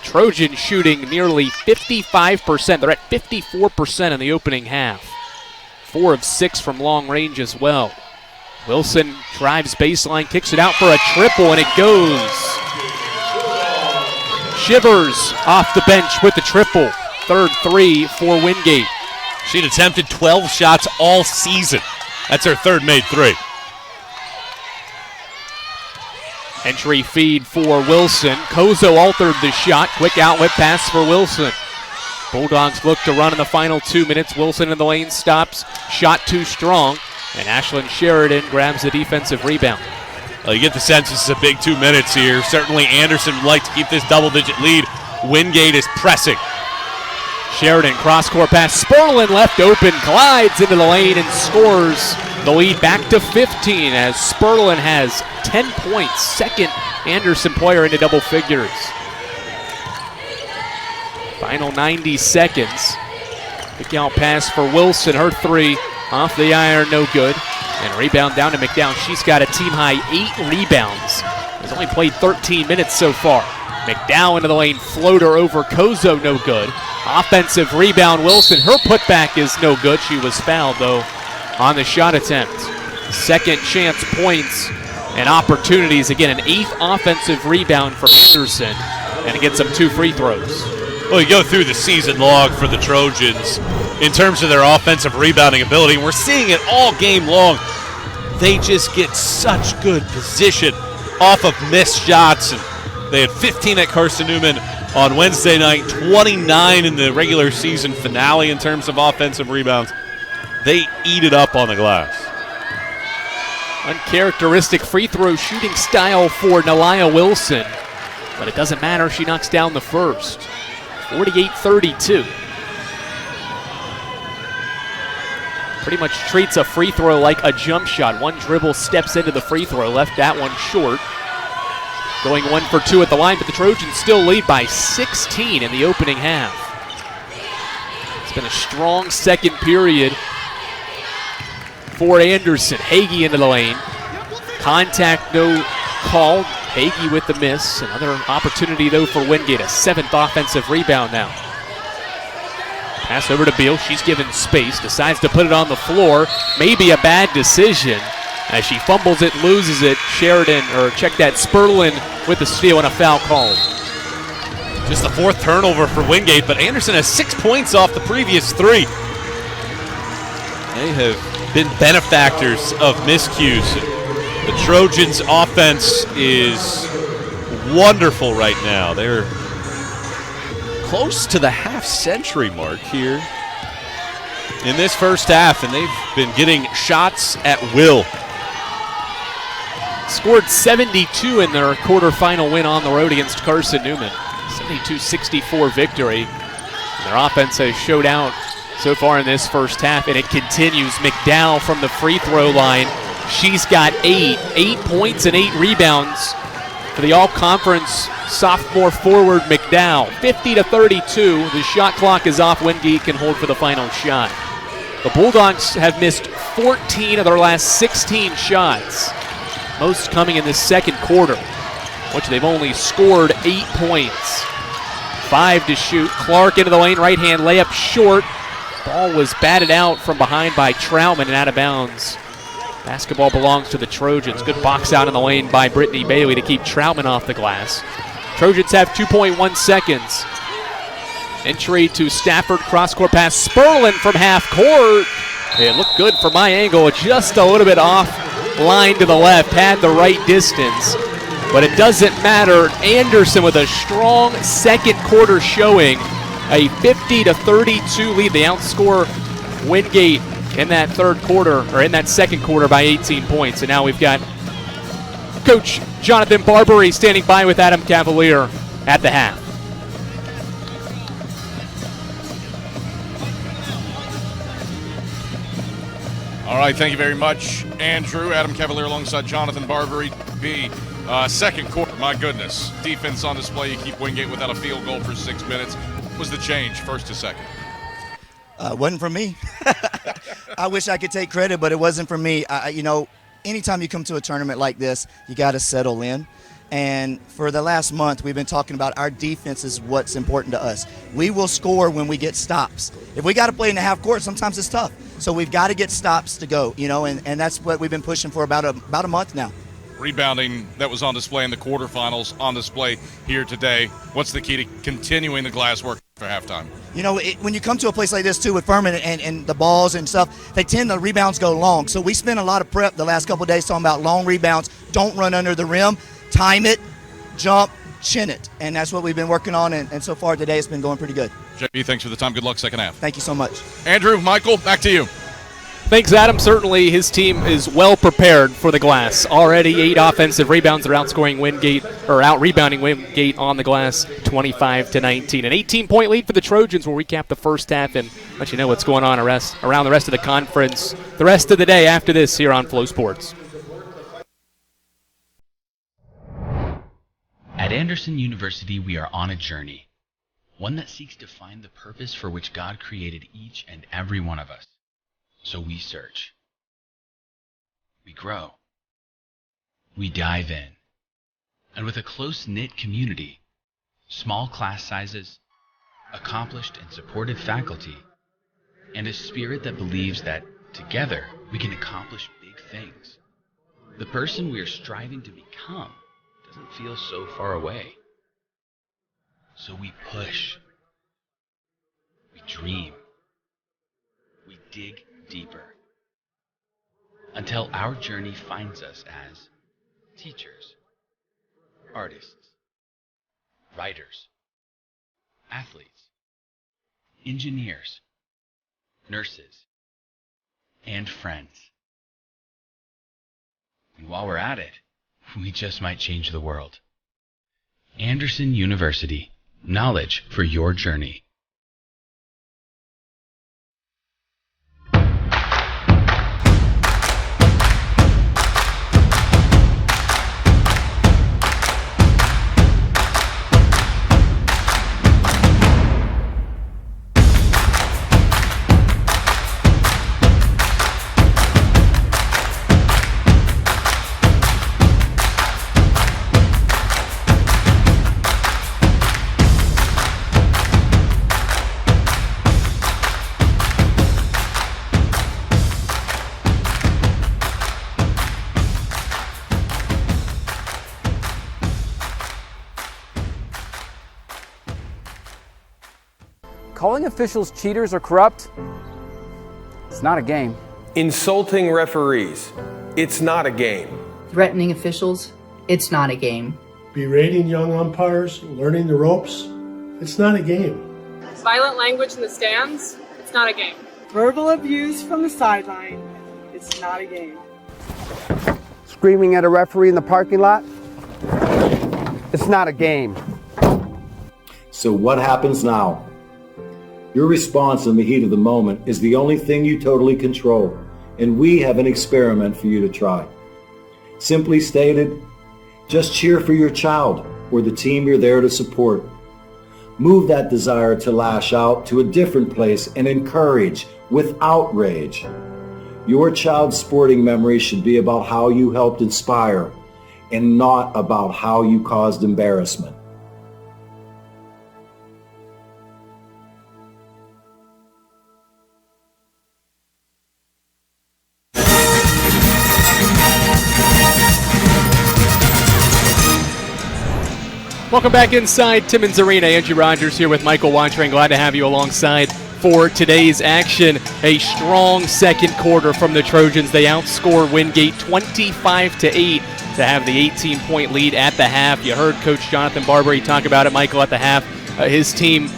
Trojans shooting nearly 55%. They're at 54% in the opening half. 4 of 6 from long range as well. Wilson drives baseline, kicks it out for a triple, and it goes. Shivers off the bench with the triple. Third 3 for Wingate. She'd attempted 12 shots all season. That's her third made 3. Entry feed for Wilson. Kozo altered the shot. Quick outlet pass for Wilson. Bulldogs look to run in the final 2 minutes. Wilson in the lane stops. Shot too strong. And Ashlyn Sheridan grabs the defensive rebound. You get the sense this is a big 2 minutes here. Certainly Anderson would like to keep this double-digit lead. Wingate is pressing. Sheridan, cross-court pass. Sperlin left open, glides into the lane and scores the lead back to 15 as Sperlin has 10 points. Second Anderson player into double figures. Final 90 seconds. Kick out pass for Wilson. Her three off the iron, no good. And rebound down to McDowell. She's got a team-high 8 rebounds. Has only played 13 minutes so far. McDowell into the lane, floater over Kozo, no good. Offensive rebound, Wilson. Her putback is no good. She was fouled, though, on the shot attempt. Second chance points and opportunities. Again, an 8th offensive rebound for Anderson, and it gets them 2 free throws. Well, you go through the season log for the Trojans in terms of their offensive rebounding ability, and we're seeing it all game long. They just get such good position off of missed shots. And they had 15 at Carson-Newman on Wednesday night, 29 in the regular season finale in terms of offensive rebounds. They eat it up on the glass. Uncharacteristic free throw shooting style for Nelia Wilson, but it doesn't matter. She knocks down the first. 48-32. Pretty much treats a free throw like a jump shot. One dribble, steps into the free throw, left that one short. Going 1 for 2 at the line, but the Trojans still lead by 16 in the opening half. It's been a strong second period for Anderson. Hagee into the lane. Contact, no call. Hagee with the miss. Another opportunity, though, for Wingate. A 7th offensive rebound now. Pass over to Beal. She's given space. Decides to put it on the floor. Maybe a bad decision. As she fumbles it, loses it. Sheridan, or check that, Sperlin with the steal and a foul called. Just the 4th turnover for Wingate, but Anderson has 6 points off the previous 3. They have been benefactors of miscues. The Trojans' offense is wonderful right now. They're close to the half-century mark here in this first half, and they've been getting shots at will. Scored 72 in their quarterfinal win on the road against Carson-Newman. 72-64 victory. And their offense has showed out so far in this first half, and it continues. McDowell from the free throw line. She's got 8 points and 8 rebounds for the all-conference sophomore forward McDowell. 50-32. The shot clock is off. Wingate can hold for the final shot. The Bulldogs have missed 14 of their last 16 shots, most coming in the second quarter, which they've only scored 8 points. 5 to shoot. Clark into the lane, right-hand layup short. Ball was batted out from behind by Troutman and out of bounds. Basketball belongs to the Trojans. Good box out in the lane by Brittany Bailey to keep Troutman off the glass. Trojans have 2.1 seconds. Entry to Stafford, cross-court pass. Sperlin from half court. It looked good from my angle, just a little bit off line to the left, had the right distance, but it doesn't matter. Anderson with a strong second quarter showing, a 50-32 lead. They outscore Wingate in that third quarter, or in that second quarter, by 18 points. And now we've got Coach Jonathan Barbary standing by with Adam Cavalier at the half. All right, thank you very much, Andrew. Adam Cavalier alongside Jonathan Barbary. Second quarter, my goodness. Defense on display. You keep Wingate without a field goal for 6 minutes. What was the change, first to second? Wasn't from me. I wish I could take credit, but it wasn't from me. Anytime you come to a tournament like this, you got to settle in. And for the last month, we've been talking about our defense is what's important to us. We will score when we get stops. If we got to play in the half court, sometimes it's tough. So we've got to get stops to go, and that's what we've been pushing for about a month now. Rebounding that was on display in the quarterfinals, on display here today. What's the key to continuing the glass work for halftime? When you come to a place like this, too, with Furman and the balls and stuff, the rebounds go long. So we spent a lot of prep the last couple of days talking about long rebounds. Don't run under the rim. Time it, jump, chin it. And that's what we've been working on, and so far today it's been going pretty good. JB, thanks for the time. Good luck second half. Thank you so much. Andrew, Michael, back to you. Thanks, Adam. Certainly his team is well prepared for the glass. Already 8 offensive rebounds. They're out-rebounding Wingate on the glass 25-19. An 18-point lead for the Trojans. We'll recap the first half and let you know what's going on around the rest of the conference the rest of the day after this here on Flow Sports. At Anderson University, we are on a journey, one that seeks to find the purpose for which God created each and every one of us. So we search, we grow, we dive in, and with a close-knit community, small class sizes, accomplished and supportive faculty, and a spirit that believes that together we can accomplish big things, the person we are striving to become doesn't feel so far away. So we push, we dream, we dig deeper, until our journey finds us as teachers, artists, writers, athletes, engineers, nurses, and friends. And while we're at it, we just might change the world. Anderson University, knowledge for your journey. Calling officials cheaters or corrupt, it's not a game. Insulting referees, it's not a game. Threatening officials, it's not a game. Berating young umpires, learning the ropes, it's not a game. Violent language in the stands, it's not a game. Verbal abuse from the sideline, it's not a game. Screaming at a referee in the parking lot, it's not a game. So what happens now? Your response in the heat of the moment is the only thing you totally control, and we have an experiment for you to try. Simply stated, just cheer for your child or the team you're there to support. Move that desire to lash out to a different place and encourage without rage. Your child's sporting memory should be about how you helped inspire and not about how you caused embarrassment. Welcome back inside Timmons Arena. Andrew Rogers here with Michael Watring. Glad to have you alongside for today's action. A strong second quarter from the Trojans. They outscore Wingate 25-8 to have the 18-point lead at the half. You heard Coach Jonathan Barbery talk about it, Michael, at the half. His team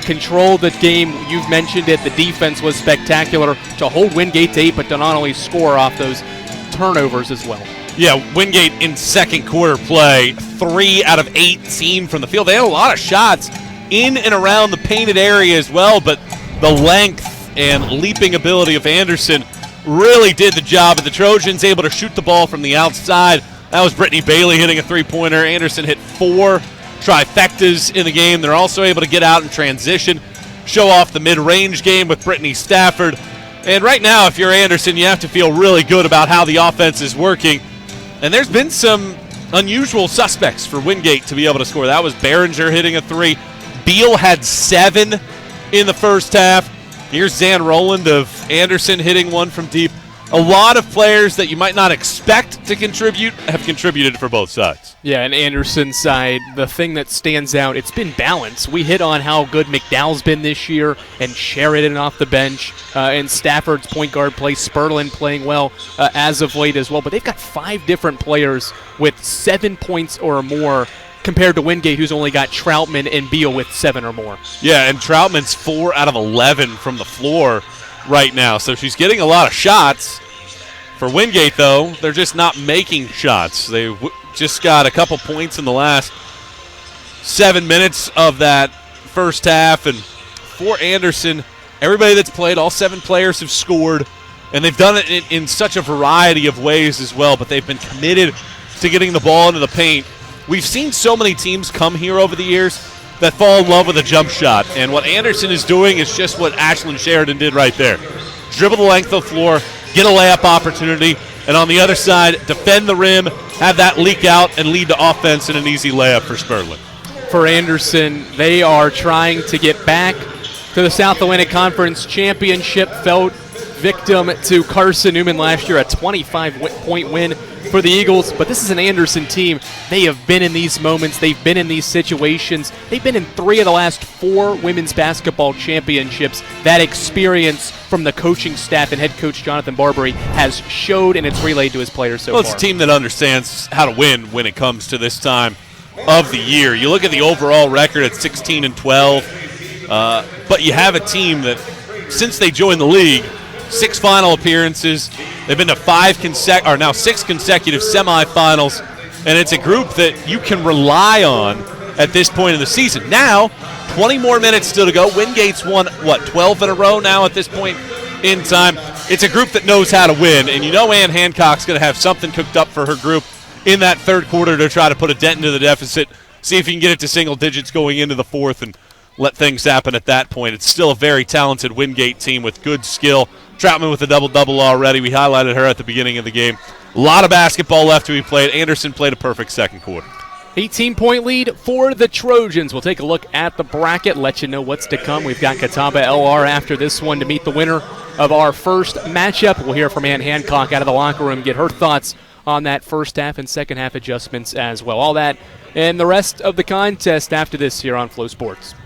controlled the game. You've mentioned it. The defense was spectacular to hold Wingate to 8, but to not only score off those turnovers as well. Yeah, Wingate in second quarter play, 3 out of 18 from the field. They had a lot of shots in and around the painted area as well, but the length and leaping ability of Anderson really did the job. And the Trojans able to shoot the ball from the outside. That was Brittany Bailey hitting a three-pointer. Anderson hit 4 trifectas in the game. They're also able to get out and transition, show off the mid-range game with Brittany Stafford. And right now, if you're Anderson, you have to feel really good about how the offense is working. And there's been some unusual suspects for Wingate to be able to score. That was Behringer hitting a 3. Beal had 7 in the first half. Here's Zan Rowland of Anderson hitting 1 from deep. A lot of players that you might not expect to contribute have contributed for both sides. Yeah, and Anderson's side, the thing that stands out, it's been balance. We hit on how good McDowell's been this year and Sheridan off the bench, and Stafford's point guard play, Sperlin playing well as of late as well. But they've got 5 different players with 7 points or more compared to Wingate, who's only got Troutman and Beal with 7 or more. Yeah, and Troutman's 4 out of 11 from the floor. right now. So she's getting a lot of shots. For Wingate, though, they're just not making shots. They just got a couple points in the last 7 minutes of that first half. And for Anderson, everybody that's played, all 7 players have scored. And they've done it in such a variety of ways as well. But they've been committed to getting the ball into the paint. We've seen so many teams come here over the years that fall in love with a jump shot. And what Anderson is doing is just what Ashlyn Sheridan did right there. Dribble the length of the floor, get a layup opportunity, and on the other side, defend the rim, have that leak out, and lead to offense and an easy layup for Spurlin. For Anderson, they are trying to get back to the South Atlantic Conference Championship. Fell victim to Carson-Newman last year, a 25-point win for the Eagles. But this is an Anderson team. They have been in these moments. They've been in these situations. They've been in 3 of the last 4 women's basketball championships. That experience from the coaching staff and head coach Jonathan Barbary has showed, and it's relayed to his players so far. Well, it's a team that understands how to win when it comes to this time of the year. You look at the overall record at 16-12, but you have a team that, since they joined the league, 6 final appearances. They've been to 6 consecutive semifinals, and it's a group that you can rely on at this point in the season. Now, 20 more minutes still to go. Wingate's won, 12 in a row now at this point in time. It's a group that knows how to win, and you know Ann Hancock's going to have something cooked up for her group in that third quarter to try to put a dent into the deficit, see if you can get it to single digits going into the fourth and let things happen at that point. It's still a very talented Wingate team with good skill. Troutman with a double-double already. We highlighted her at the beginning of the game. A lot of basketball left to be played. Anderson played a perfect second quarter. 18-point lead for the Trojans. We'll take a look at the bracket, let you know what's to come. We've got Catawba LR after this one to meet the winner of our first matchup. We'll hear from Ann Hancock out of the locker room, get her thoughts on that first half and second half adjustments as well. All that and the rest of the contest after this here on Flow Sports.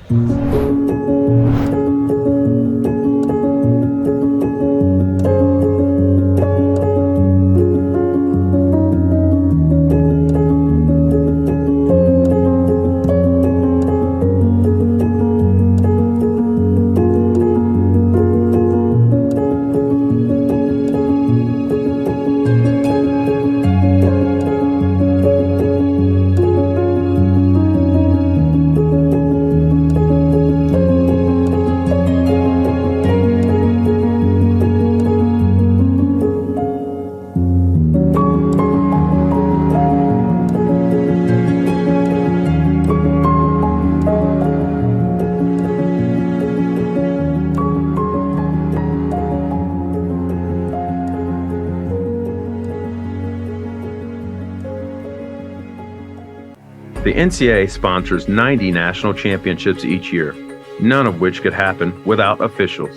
The NCAA sponsors 90 national championships each year, none of which could happen without officials.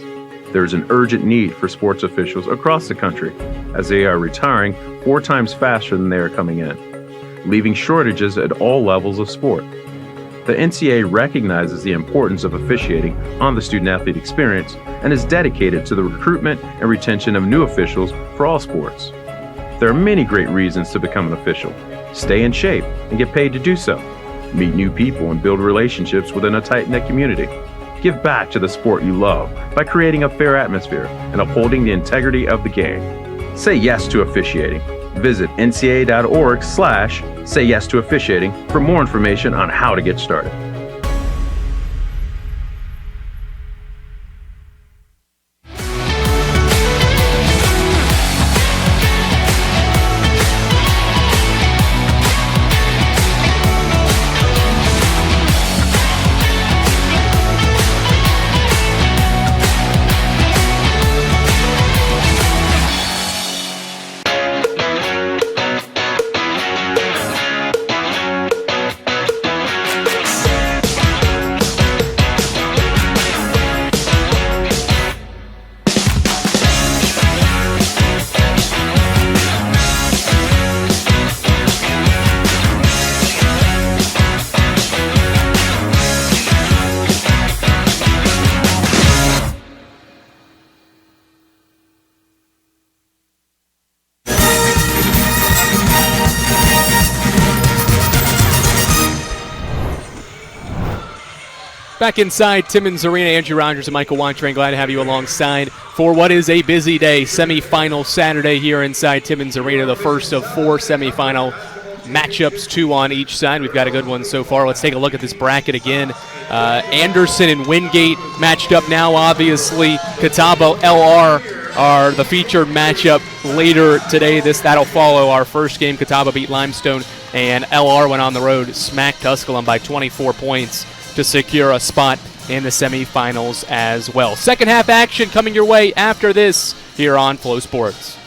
There is an urgent need for sports officials across the country, as they are retiring 4 times faster than they are coming in, leaving shortages at all levels of sport. The NCAA recognizes the importance of officiating on the student-athlete experience and is dedicated to the recruitment and retention of new officials for all sports. There are many great reasons to become an official. Stay in shape and get paid to do so. Meet new people and build relationships within a tight-knit community. Give back to the sport you love by creating a fair atmosphere and upholding the integrity of the game. Say yes to officiating. Visit ncaa.org/sayyes-to-officiating for more information on how to get started. Back inside Timmins Arena, Andrew Rogers and Michael Wantrain, glad to have you alongside for what is a busy day, semifinal Saturday here inside Timmins Arena, the first of 4 semifinal matchups, 2 on each side. We've got a good one so far. Let's take a look at this bracket again. Anderson and Wingate matched up now, obviously. Catawba LR are the featured matchup later today. That'll follow our first game. Catawba beat Limestone, and LR went on the road, smacked Tusculum by 24 points to secure a spot in the semifinals as well. Second half action coming your way after this here on Flow Sports.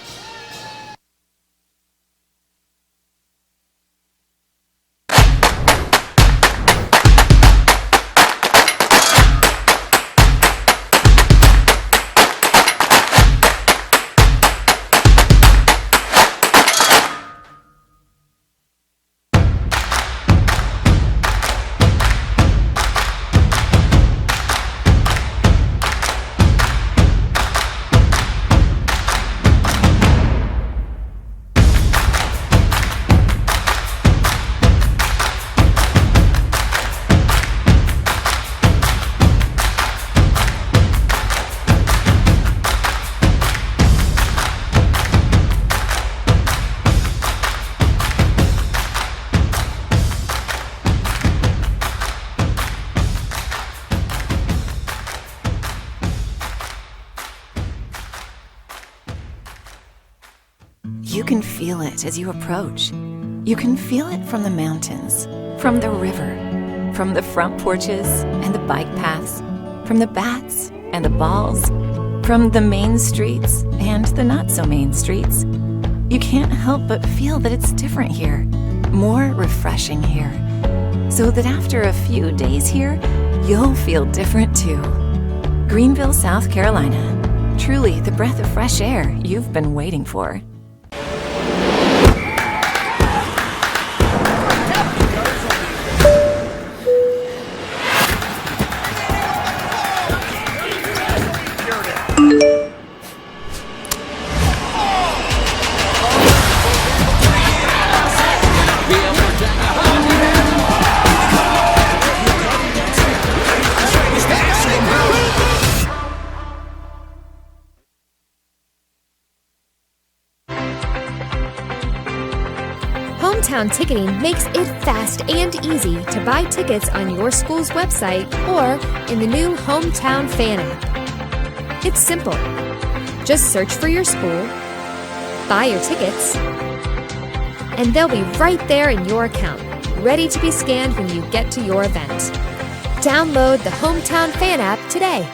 You can feel it as you approach. You can feel it from the mountains, from the river, from the front porches and the bike paths, from the bats and the balls, from the main streets and the not-so-main streets. You can't help but feel that it's different here, more refreshing here, so that after a few days here, you'll feel different too. Greenville, South Carolina. Truly the breath of fresh air you've been waiting for. Hometown Ticketing makes it fast and easy to buy tickets on your school's website or in the new Hometown Fan app. It's simple. Just search for your school, buy your tickets, and they'll be right there in your account, ready to be scanned when you get to your event. Download the Hometown Fan app today.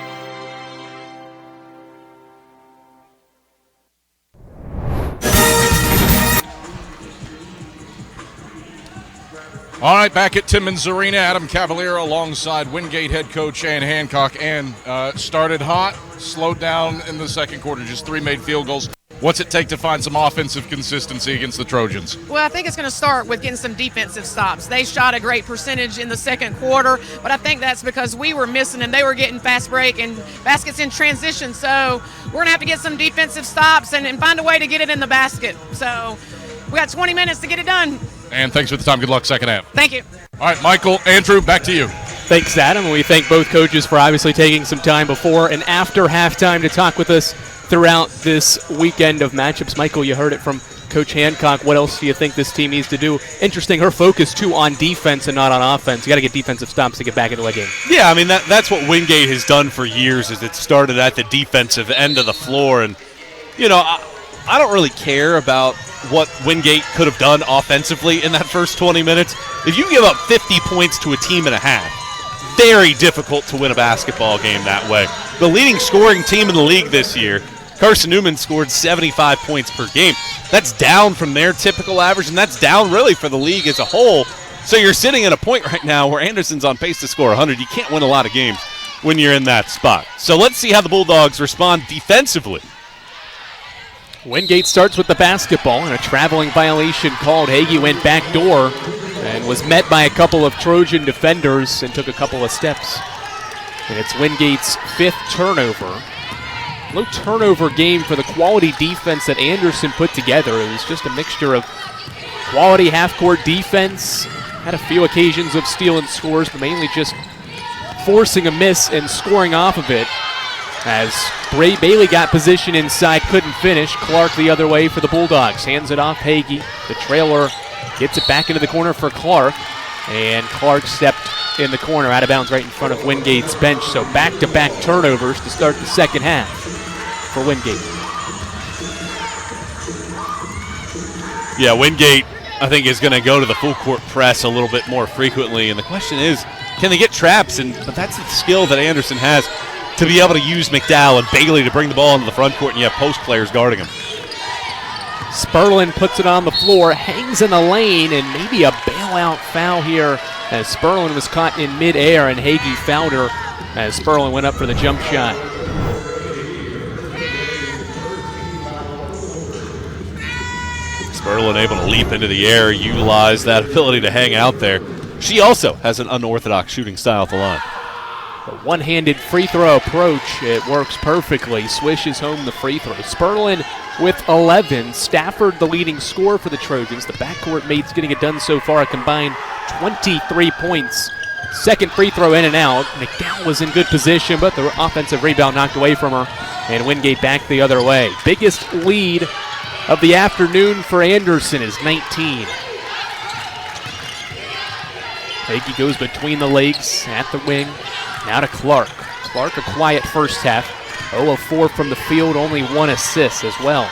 All right, back at Timmins Arena, Adam Cavalier alongside Wingate head coach Ann Hancock. And started hot, slowed down in the second quarter, just 3 made field goals. What's it take to find some offensive consistency against the Trojans? Well, I think it's going to start with getting some defensive stops. They shot a great percentage in the second quarter, but I think that's because we were missing them. They were getting fast break and baskets in transition. So we're going to have to get some defensive stops and find a way to get it in the basket. So we got 20 minutes to get it done. And thanks for the time. Good luck second half. Thank you. All right, Michael, Andrew, back to you. Thanks, Adam. We thank both coaches for obviously taking some time before and after halftime to talk with us throughout this weekend of matchups. Michael, you heard it from Coach Hancock. What else do you think this team needs to do? Interesting, her focus, too, on defense and not on offense. You got to get defensive stops to get back into a game. Yeah, I mean, that's what Wingate has done for years, is it started at the defensive end of the floor. And, you know, I don't really care about what Wingate could have done offensively in that first 20 minutes. If you give up 50 points to a team and a half, very difficult to win a basketball game that way. The leading scoring team in the league this year, Carson-Newman, scored 75 points per game. That's down from their typical average, and that's down really for the league as a whole. So you're sitting at a point right now where Anderson's on pace to score 100. You can't win a lot of games when you're in that spot. So let's see how the Bulldogs respond defensively. Wingate starts with the basketball, and a traveling violation called. Hagee went backdoor and was met by a couple of Trojan defenders and took a couple of steps. And it's Wingate's 5th turnover. Low turnover game for the quality defense that Anderson put together. It was just a mixture of quality half-court defense, had a few occasions of stealing scores, but mainly just forcing a miss and scoring off of it. As Bailey got position inside, couldn't finish. Clark the other way for the Bulldogs. Hands it off Hagee. The trailer gets it back into the corner for Clark. And Clark stepped in the corner, out of bounds right in front of Wingate's bench. So back-to-back turnovers to start the second half for Wingate. Yeah, Wingate, I think, is going to go to the full court press a little bit more frequently. And the question is, can they get traps? But that's the skill that Anderson has, to be able to use McDowell and Bailey to bring the ball into the front court, and you have post players guarding him. Sperlin puts it on the floor, hangs in the lane, and maybe a bailout foul here as Sperlin was caught in midair, and Hagee fouled her as Sperlin went up for the jump shot. Sperlin able to leap into the air, utilize that ability to hang out there. She also has an unorthodox shooting style at the line. A one-handed free throw approach, it works perfectly. Swishes home the free throw. Sperlin with 11. Stafford the leading scorer for the Trojans. The backcourt mates getting it done so far, a combined 23 points. Second free throw in and out. McDowell was in good position, but the offensive rebound knocked away from her, and Wingate back the other way. Biggest lead of the afternoon for Anderson is 19. Hagee goes between the legs at the wing. Now to Clark. Clark, a quiet first half. 0 of 4 from the field, only 1 assist as well.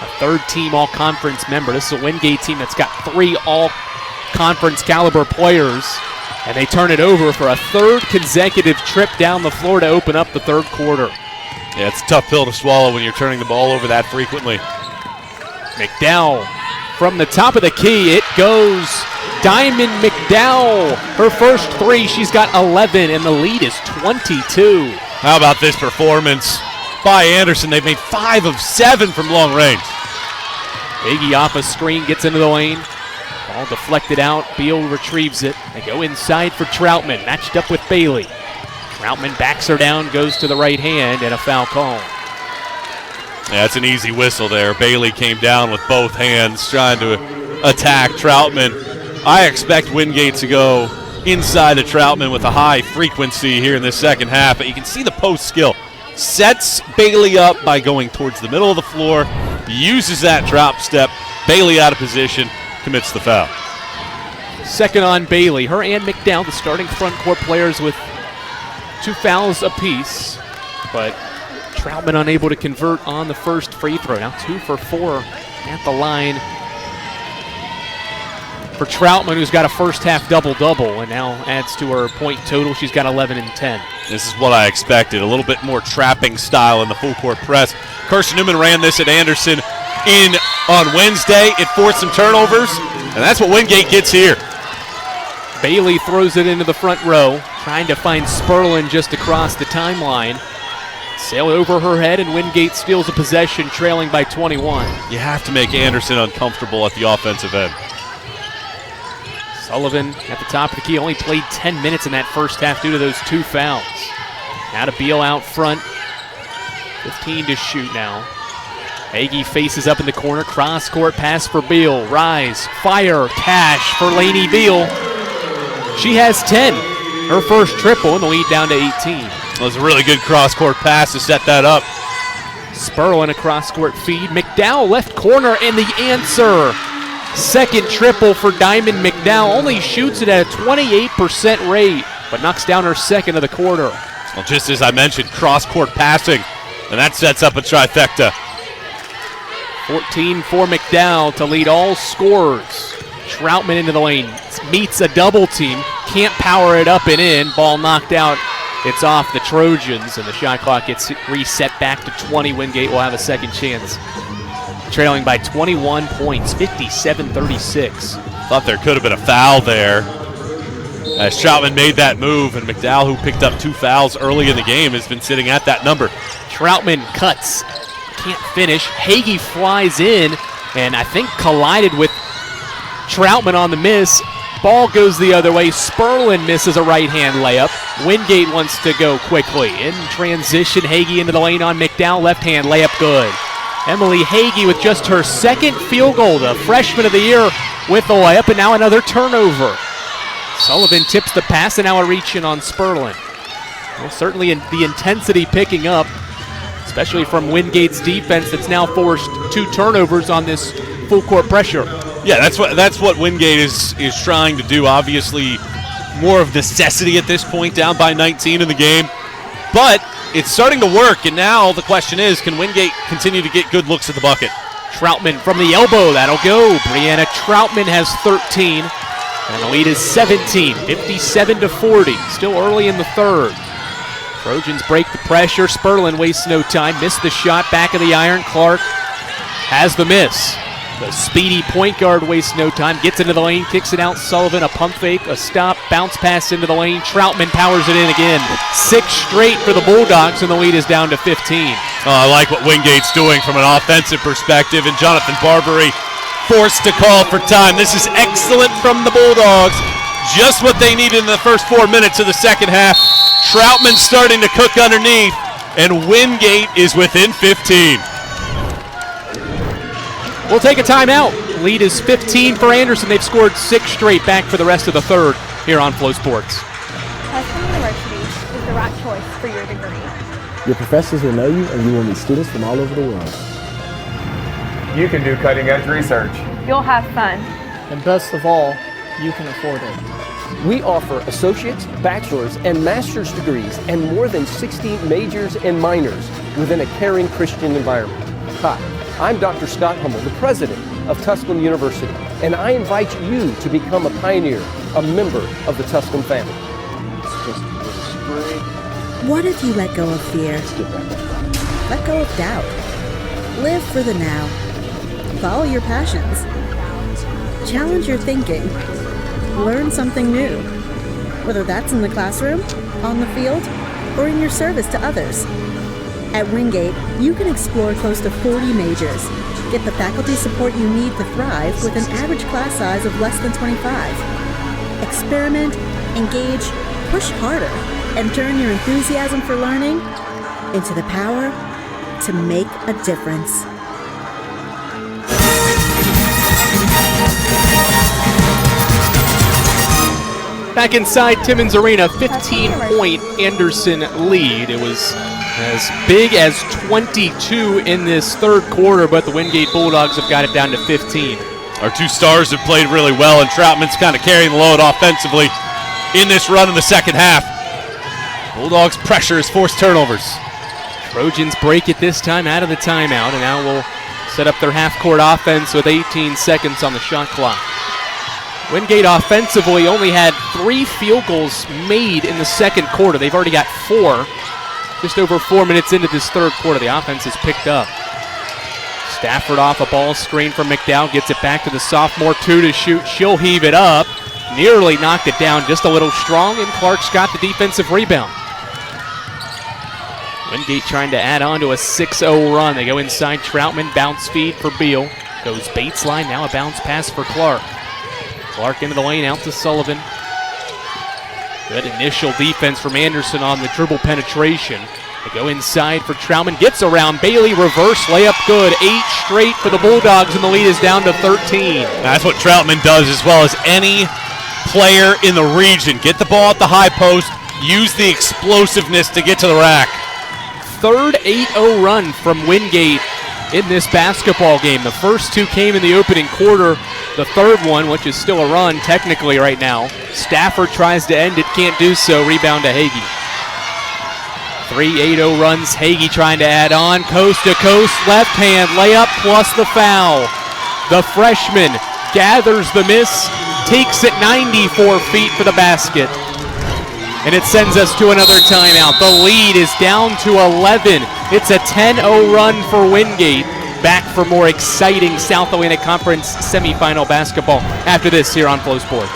A third-team all-conference member. This is a Wingate team that's got 3 all-conference caliber players, and they turn it over for a third consecutive trip down the floor to open up the third quarter. Yeah, it's a tough pill to swallow when you're turning the ball over that frequently. McDowell from the top of the key. It goes. Diamond McDowell, her first 3, she's got 11, and the lead is 22. How about this performance by Anderson? They've made 5 of 7 from long range. Hagee off a screen, gets into the lane. Ball deflected out, Beal retrieves it. They go inside for Troutman, matched up with Bailey. Troutman backs her down, goes to the right hand, and a foul call. Yeah, it's an easy whistle there. Bailey came down with both hands trying to attack Troutman. I expect Wingate to go inside of Troutman with a high frequency here in this second half, but you can see the post skill. Sets Bailey up by going towards the middle of the floor, uses that drop step. Bailey out of position, commits the foul. Second on Bailey. Her and McDowell, the starting front court players, with 2 fouls apiece, but Troutman unable to convert on the first free throw. Now 2 for 4 at the line for Troutman, who's got a first half double-double and now adds to her point total. She's got 11 and 10. This is what I expected, a little bit more trapping style in the full court press. Carson-Newman ran this at Anderson on Wednesday. It forced some turnovers, and that's what Wingate gets here. Bailey throws it into the front row, trying to find Sperlin just across the timeline. Sailed over her head, and Wingate steals a possession, trailing by 21. You have to make Anderson uncomfortable at the offensive end. Sullivan at the top of the key, only played 10 minutes in that first half due to those 2 fouls. Now to Beal out front. 15 to shoot now. Hagee faces up in the corner. Cross-court pass for Beal. Rise, fire, cash for Lainey Beal. She has 10. Her first triple, and the lead down to 18. That was a really good cross-court pass to set that up. Sperlin a cross-court feed. McDowell left corner, and the answer. Second triple for Diamond McDowell. Only shoots it at a 28% rate, but knocks down her second of the quarter. Well, just as I mentioned, cross-court passing, and that sets up a trifecta. 14 for McDowell to lead all scorers. Troutman into the lane, meets a double team, can't power it up and in. Ball knocked out. It's off the Trojans, and the shot clock gets reset back to 20. Wingate will have a second chance. Trailing by 21 points, 57-36. Thought there could have been a foul there as Troutman made that move, and McDowell, who picked up 2 fouls early in the game, has been sitting at that number. Troutman cuts, can't finish. Hagee flies in, and I think collided with Troutman on the miss. Ball goes the other way. Sperlin misses a right-hand layup. Wingate wants to go quickly. In transition, Hagee into the lane on McDowell. Left-hand layup good. Emily Hagee with just her second field goal, the freshman of the year with the layup, and now another turnover. Sullivan tips the pass, and now a reach in on Sperlin. Well, certainly the intensity picking up, especially from Wingate's defense that's now forced 2 turnovers on this full court pressure. Yeah, that's what Wingate is trying to do. Obviously, more of necessity at this point, down by 19 in the game. But it's starting to work, and now the question is, can Wingate continue to get good looks at the bucket? Troutman from the elbow, that'll go. Brianna Troutman has 13, and the lead is 17, 57-40. Still early in the third. Trojans break the pressure. Sperlin wastes no time. Missed the shot, back of the iron. Clark has the miss. The speedy point guard wastes no time. Gets into the lane, kicks it out. Sullivan, a pump fake, a stop, bounce pass into the lane. Troutman powers it in again. 6 straight for the Bulldogs, and the lead is down to 15. I like what Wingate's doing from an offensive perspective, and Jonathan Barbary forced to call for time. This is excellent from the Bulldogs. Just what they needed in the first 4 minutes of the second half. Troutman starting to cook underneath, and Wingate is within 15. We'll take a timeout. Lead is 15 for Anderson. They've scored 6 straight. Back for the rest of the third here on Flow Sports. Tustin University is the right choice for your degree. Your professors will know you, and you will meet students from all over the world. You can do cutting-edge research. You'll have fun. And best of all, you can afford it. We offer associate's, bachelor's, and master's degrees and more than 60 majors and minors within a caring Christian environment. Hi, I'm Dr. Scott Hummel, the president of Tusculum University, and I invite you to become a pioneer, a member of the Tusculum family. What if you let go of fear? Let go of doubt. Live for the now. Follow your passions. Challenge your thinking. Learn something new. Whether that's in the classroom, on the field, or in your service to others. At Wingate, you can explore close to 40 majors. Get the faculty support you need to thrive with an average class size of less than 25. Experiment, engage, push harder, and turn your enthusiasm for learning into the power to make a difference. Back inside Timmons Arena, 15-point Anderson lead. It was as big as 22 in this third quarter, but the Wingate Bulldogs have got it down to 15. Our 2 stars have played really well, and Troutman's kind of carrying the load offensively in this run in the second half. Bulldogs' pressure has forced turnovers. Trojans break it this time out of the timeout, and now will set up their half-court offense with 18 seconds on the shot clock. Wingate offensively only had 3 field goals made in the second quarter. They've already got 4. Just over 4 minutes into this third quarter, the offense has picked up. Stafford off a ball screen from McDowell, gets it back to the sophomore, 2 to shoot. She'll heave it up. Nearly knocked it down, just a little strong, and Clark's got the defensive rebound. Wingate trying to add on to a 6-0 run. They go inside Troutman, bounce feed for Beal. Goes Bates line, now a bounce pass for Clark. Clark into the lane, out to Sullivan. Good initial defense from Anderson on the dribble penetration. They go inside for Troutman, gets around Bailey, reverse layup good. 8 straight for the Bulldogs, and the lead is down to 13. That's what Troutman does as well as any player in the region. Get the ball at the high post, use the explosiveness to get to the rack. Third 8-0 run from Wingate in this basketball game. The first 2 came in the opening quarter. The third one, which is still a run technically right now. Stafford tries to end it, can't do so. Rebound to Hagee. 3 8-0 runs. Hagee trying to add on. Coast to coast, left hand layup plus the foul. The freshman gathers the miss, takes it 94 feet for the basket. And it sends us to another timeout. The lead is down to 11. It's a 10-0 run for Wingate. Back for more exciting South Atlantic Conference semifinal basketball after this here on Flow Sports.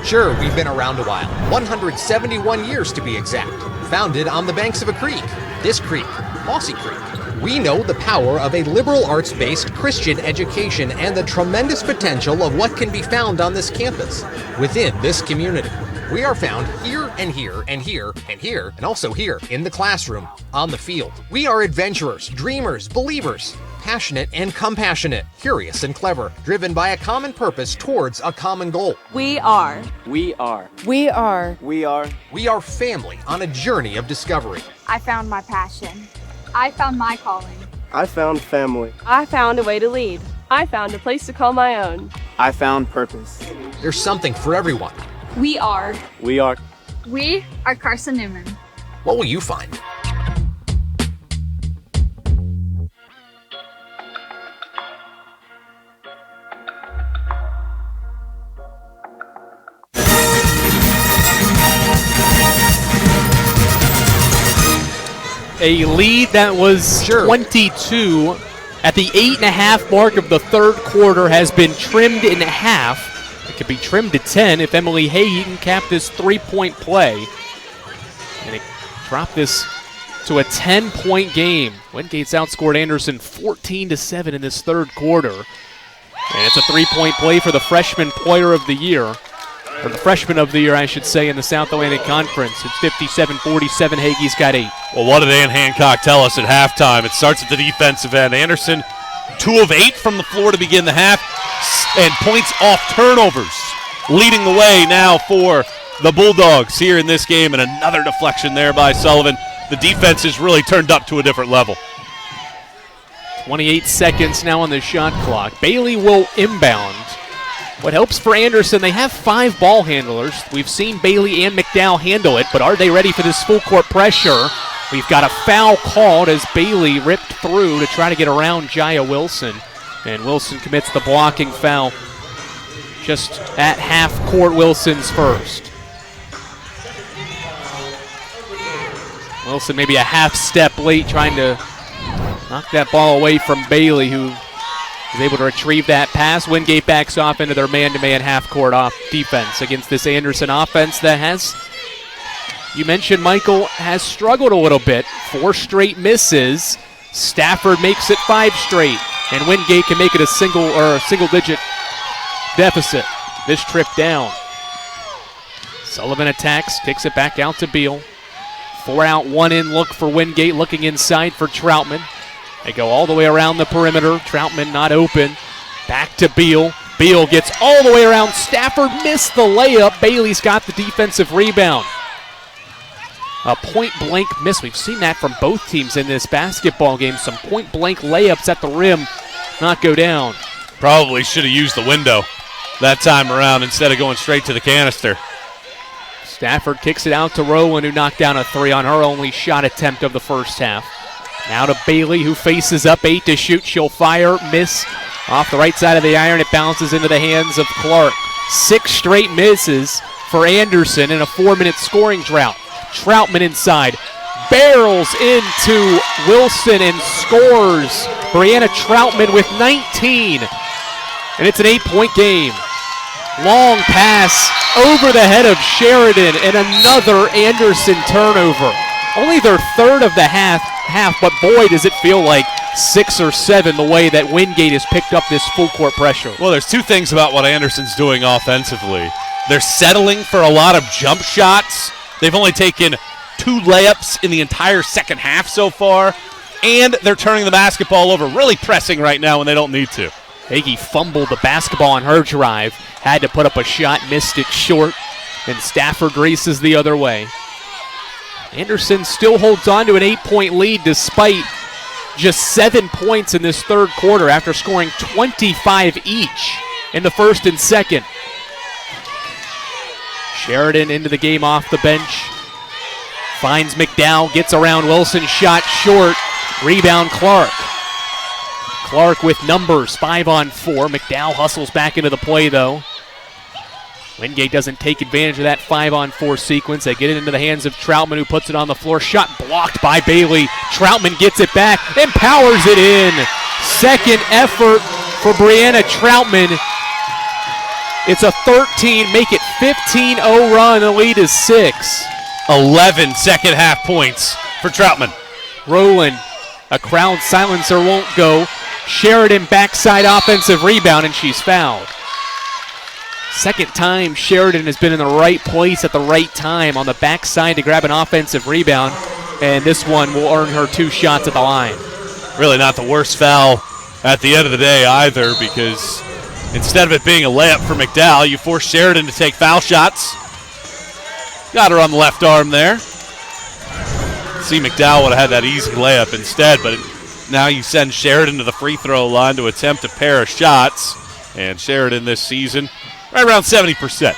Sure, we've been around a while. 171 years to be exact. Founded on the banks of a creek. This creek, Mossy Creek. We know the power of a liberal arts-based Christian education and the tremendous potential of what can be found on this campus, within this community. We are found here and here and here and here and also here in the classroom, on the field. We are adventurers, dreamers, believers, passionate and compassionate, curious and clever, driven by a common purpose towards a common goal. We are. We are. We are. We are. We are family on a journey of discovery. I found my passion. I found my calling. I found family. I found a way to lead. I found a place to call my own. I found purpose. There's something for everyone. We are. We are. We are Carson-Newman. What will you find? A lead that was 22 at the 8.5 mark of the third quarter has been trimmed in half. It could be trimmed to 10 if Emily Haye can cap this three-point play. And it dropped this to a 10-point game. Wingate's outscored Anderson 14-7 in this third quarter. And it's a three-point play for the freshman player of the year. Or the freshman of the year, I should say, in the South Atlantic Conference. It's 57-47. Hagee's got 8. Well, what did Ann Hancock tell us at halftime? It starts at the defensive end. Anderson, 2 of 8 from the floor to begin the half, and points off turnovers, leading the way now for the Bulldogs here in this game, and another deflection there by Sullivan. The defense is really turned up to a different level. 28 seconds now on the shot clock. Bailey will inbound. What helps for Anderson, they have 5 ball handlers. We've seen Bailey and McDowell handle it, but are they ready for this full court pressure? We've got a foul called as Bailey ripped through to try to get around Jaya Wilson. And Wilson commits the blocking foul just at half court. Wilson's first. Wilson maybe a half step late trying to knock that ball away from Bailey, who is able to retrieve that pass. Wingate backs off into their man-to-man half-court off defense against this Anderson offense that has, you mentioned, Michael, has struggled a little bit. 4 straight misses. Stafford makes it 5 straight, and Wingate can make it a single-digit deficit this trip down. Sullivan attacks, kicks it back out to Beal. 4 out, 1 in look for Wingate, looking inside for Troutman. They go all the way around the perimeter. Troutman not open. Back to Beal. Beal gets all the way around. Stafford missed the layup. Bailey's got the defensive rebound. A point-blank miss. We've seen that from both teams in this basketball game. Some point-blank layups at the rim not go down. Probably should have used the window that time around instead of going straight to the canister. Stafford kicks it out to Rowland, who knocked down a 3 on her only shot attempt of the first half. Now to Bailey, who faces up, 8 to shoot. She'll fire, miss off the right side of the iron. It bounces into the hands of Clark. 6 straight misses for Anderson in a 4-minute scoring drought. Troutman inside, barrels into Wilson and scores. Brianna Troutman with 19. And it's an 8-point game. Long pass over the head of Sheridan, and another Anderson turnover. Only their third of the half, but boy, does it feel like 6 or 7 the way that Wingate has picked up this full court pressure. Well, there's 2 things about what Anderson's doing offensively. They're settling for a lot of jump shots. They've only taken 2 layups in the entire second half so far, and they're turning the basketball over, really pressing right now when they don't need to. Hagee fumbled the basketball on her drive, had to put up a shot, missed it short, and Stafford races the other way. Anderson still holds on to an 8-point lead despite just 7 points in this third quarter after scoring 25 each in the first and second. Sheridan into the game off the bench. Finds McDowell, gets around Wilson, shot short. Rebound Clark. Clark with numbers, 5 on 4. McDowell hustles back into the play though. Wingate doesn't take advantage of that 5 on 4 sequence. They get it into the hands of Troutman, who puts it on the floor. Shot blocked by Bailey. Troutman gets it back and powers it in. Second effort for Brianna Troutman. It's a 13, make it 15-0 run. The lead is 6. 11 second half points for Troutman. Rowland, a crowd silencer won't go. Sheridan backside offensive rebound, and she's fouled. Second time Sheridan has been in the right place at the right time on the backside to grab an offensive rebound, and this one will earn her 2 shots at the line. Really not the worst foul at the end of the day either, because instead of it being a layup for McDowell, you force Sheridan to take foul shots. Got her on the left arm there. See, McDowell would have had that easy layup instead, but now you send Sheridan to the free throw line to attempt a pair of shots. And Sheridan this season, right around 70%.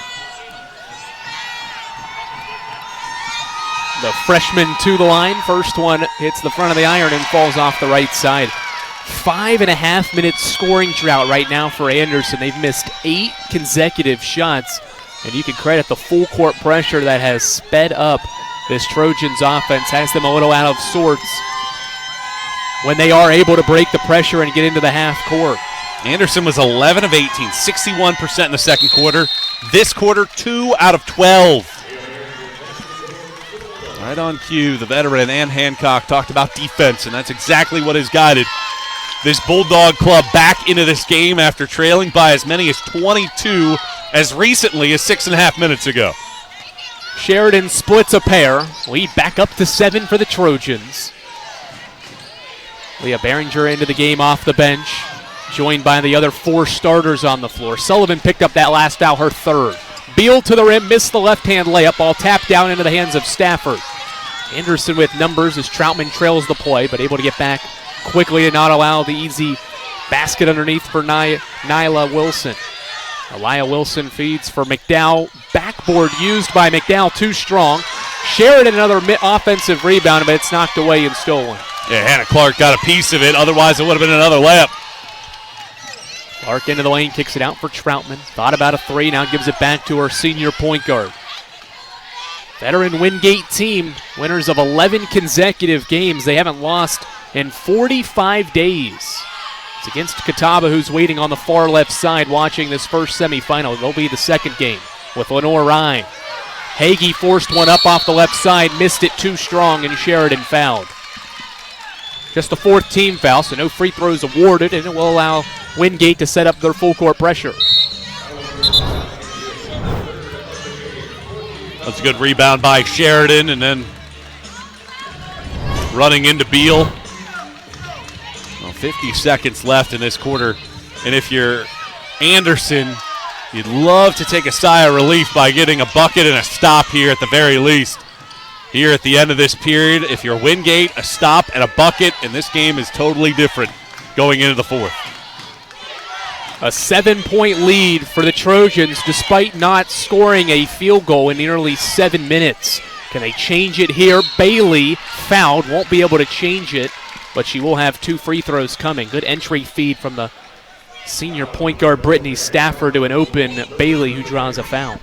The freshman to the line. First one hits the front of the iron and falls off the right side. 5.5 minute scoring drought right now for Anderson. They've missed 8 consecutive shots, and you can credit the full court pressure that has sped up this Trojans offense, has them a little out of sorts when they are able to break the pressure and get into the half court. Anderson was 11 of 18, 61% in the second quarter. This quarter, 2 out of 12. Right on cue, the veteran Ann Hancock talked about defense, and that's exactly what has guided this Bulldog club back into this game after trailing by as many as 22 as recently as 6.5 minutes ago. Sheridan splits a pair. Lead back up to 7 for the Trojans. Leah Behringer into the game off the bench, joined by the other 4 starters on the floor. Sullivan picked up that last foul, her third. Beal to the rim, missed the left-hand layup, ball tapped down into the hands of Stafford. Anderson with numbers as Troutman trails the play, but able to get back quickly to not allow the easy basket underneath for Nyla Wilson. Aliyah Wilson feeds for McDowell. Backboard used by McDowell, too strong. Sheridan another offensive rebound, but it's knocked away and stolen. Yeah, Hannah Clark got a piece of it. Otherwise, it would have been another layup. Clark into the lane, kicks it out for Troutman. Thought about a 3, now gives it back to her senior point guard. Veteran Wingate team, winners of 11 consecutive games. They haven't lost in 45 days. It's against Catawba, who's waiting on the far left side watching this first semifinal. It'll be the second game with Lenore Ryan. Hagee forced one up off the left side, missed it too strong, and Sheridan fouled. Just the 4th team foul, so no free throws awarded, and it will allow Wingate to set up their full court pressure. That's a good rebound by Sheridan, and then running into Beal. Well, 50 seconds left in this quarter, and if you're Anderson, you'd love to take a sigh of relief by getting a bucket and a stop here at the very least. Here at the end of this period, if you're Wingate, a stop and a bucket, and this game is totally different going into the 4th. A 7-point lead for the Trojans despite not scoring a field goal in nearly 7 minutes. Can they change it here? Bailey fouled, won't be able to change it, but she will have 2 free throws coming. Good entry feed from the senior point guard Brittany Stafford to an open Bailey who draws a foul.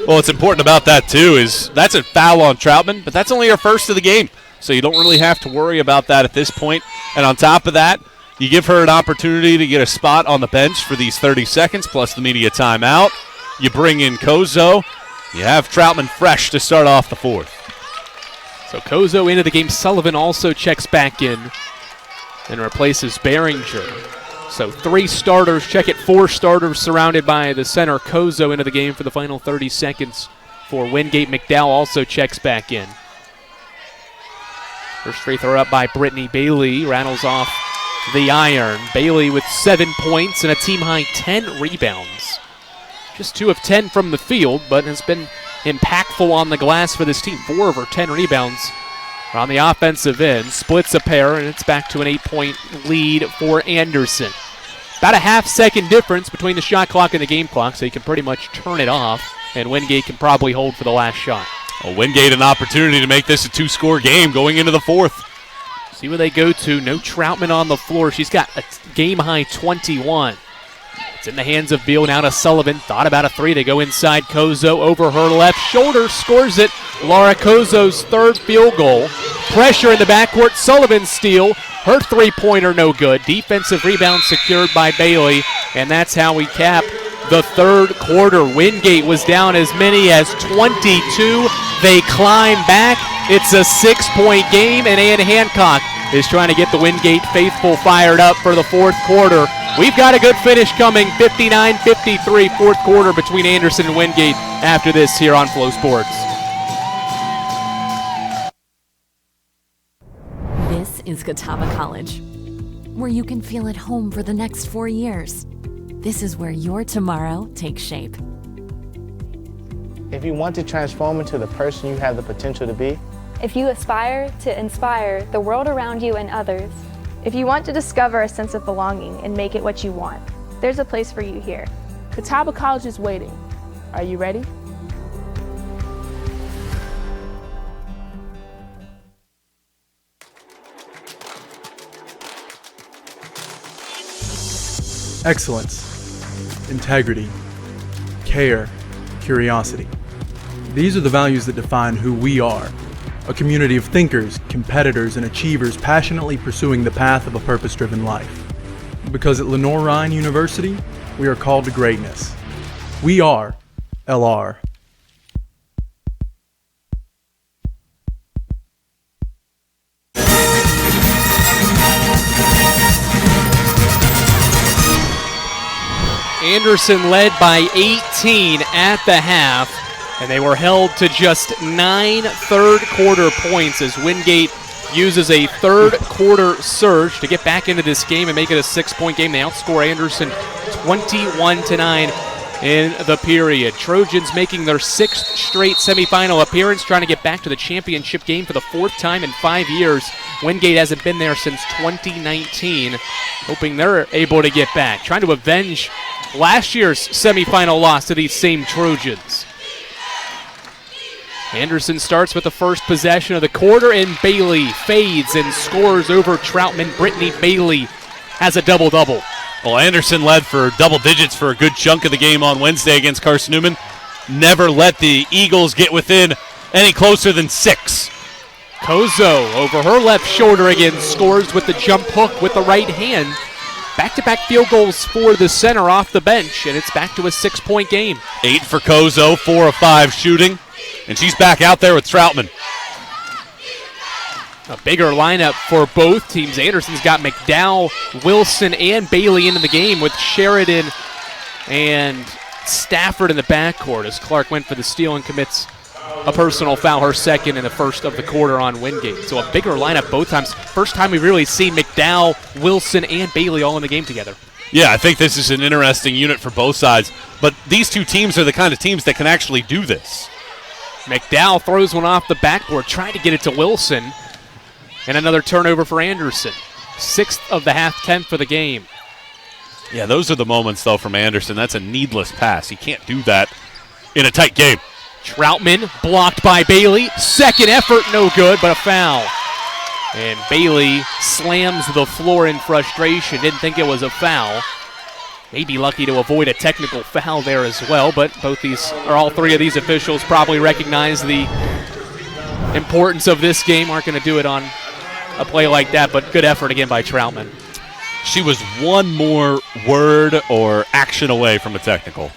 Well, what's important about that, too, is that's a foul on Troutman, but that's only her first of the game, so you don't really have to worry about that at this point. And on top of that, you give her an opportunity to get a spot on the bench for these 30 seconds plus the media timeout. You bring in Kozo. You have Troutman fresh to start off the 4th. So Kozo into the game. Sullivan also checks back in and replaces Behringer. So 3 starters, check it, 4 starters surrounded by the center. Kozo into the game for the final 30 seconds for Wingate. McDowell also checks back in. First free throw up by Brittany Bailey. Rattles off the iron. Bailey with 7 points and a team-high 10 rebounds. Just 2 of 10 from the field, but has been impactful on the glass for this team. 4 of her 10 rebounds on the offensive end. Splits a pair, and it's back to an 8-point lead for Anderson. About a half-second difference between the shot clock and the game clock, so you can pretty much turn it off, and Wingate can probably hold for the last shot. Well, Wingate an opportunity to make this a 2-score game going into the 4th. See where they go to. No Troutman on the floor. She's got a game-high 21. It's in the hands of Beal, now to Sullivan. Thought about a 3. They go inside. Kozo over her left shoulder, scores it. Laura Kozo's 3rd field goal. Pressure in the backcourt. Sullivan steal. Her 3-pointer no good. Defensive rebound secured by Bailey, and that's how we cap the 3rd quarter. Wingate was down as many as 22. They climb back. It's a 6-point game, and Ann Hancock is trying to get the Wingate faithful fired up for the 4th quarter. We've got a good finish coming, 59-53, 4th quarter between Anderson and Wingate after this here on Flow Sports. This is Catawba College. where you can feel at home for the next 4 years. This is where your tomorrow takes shape. If you want to transform into the person you have the potential to be, If you aspire to inspire the world around you and others, if you want to discover a sense of belonging and make it what you want, there's a place for you here. Catawba College is waiting. Are you ready? Excellence, integrity, care, curiosity. These are the values that define who we are. A community of thinkers, competitors, and achievers passionately pursuing the path of a purpose-driven life. Because at Lenoir-Rhyne University, we are called to greatness. We are LR. Anderson led by 18 at the half, and they were held to just 9 third-quarter points as Wingate uses a third-quarter surge to get back into this game and make it a 6-point game. They outscore Anderson 21-9 in the period. Trojans making their 6th straight semifinal appearance, trying to get back to the championship game for the 4th time in 5 years. Wingate hasn't been there since 2019, hoping they're able to get back, trying to avenge last year's semifinal loss to these same Trojans. Anderson starts with the first possession of the quarter, and Bailey fades and scores over Troutman. Brittany Bailey has a double-double. Well, Anderson led for double digits for a good chunk of the game on Wednesday against Carson-Newman. Never let the Eagles get within any closer than 6. Kozo over her left shoulder again, scores with the jump hook with the right hand. Back-to-back field goals for the center off the bench, and it's back to a 6-point game. 8 for Kozo, 4 of 5 shooting, and she's back out there with Troutman. A bigger lineup for both teams. Anderson's got McDowell, Wilson, and Bailey into the game with Sheridan and Stafford in the backcourt as Clark went for the steal and commits a personal foul, her second in the first of the quarter on Wingate. So a bigger lineup both times. First time we've really seen McDowell, Wilson, and Bailey all in the game together. Yeah, I think this is an interesting unit for both sides, but these two teams are the kind of teams that can actually do this. McDowell throws one off the backboard, trying to get it to Wilson. And another turnover for Anderson. 6th of the half, 10th for the game. Yeah, those are the moments, though, from Anderson. That's a needless pass. He can't do that in a tight game. Troutman blocked by Bailey. Second effort, no good, but a foul. And Bailey slams the floor in frustration. Didn't think it was a foul. Maybe lucky to avoid a technical foul there as well, but all three of these officials probably recognize the importance of this game. Aren't going to do it on a play like that, but good effort again by Troutman. She was one more word or action away from a technical.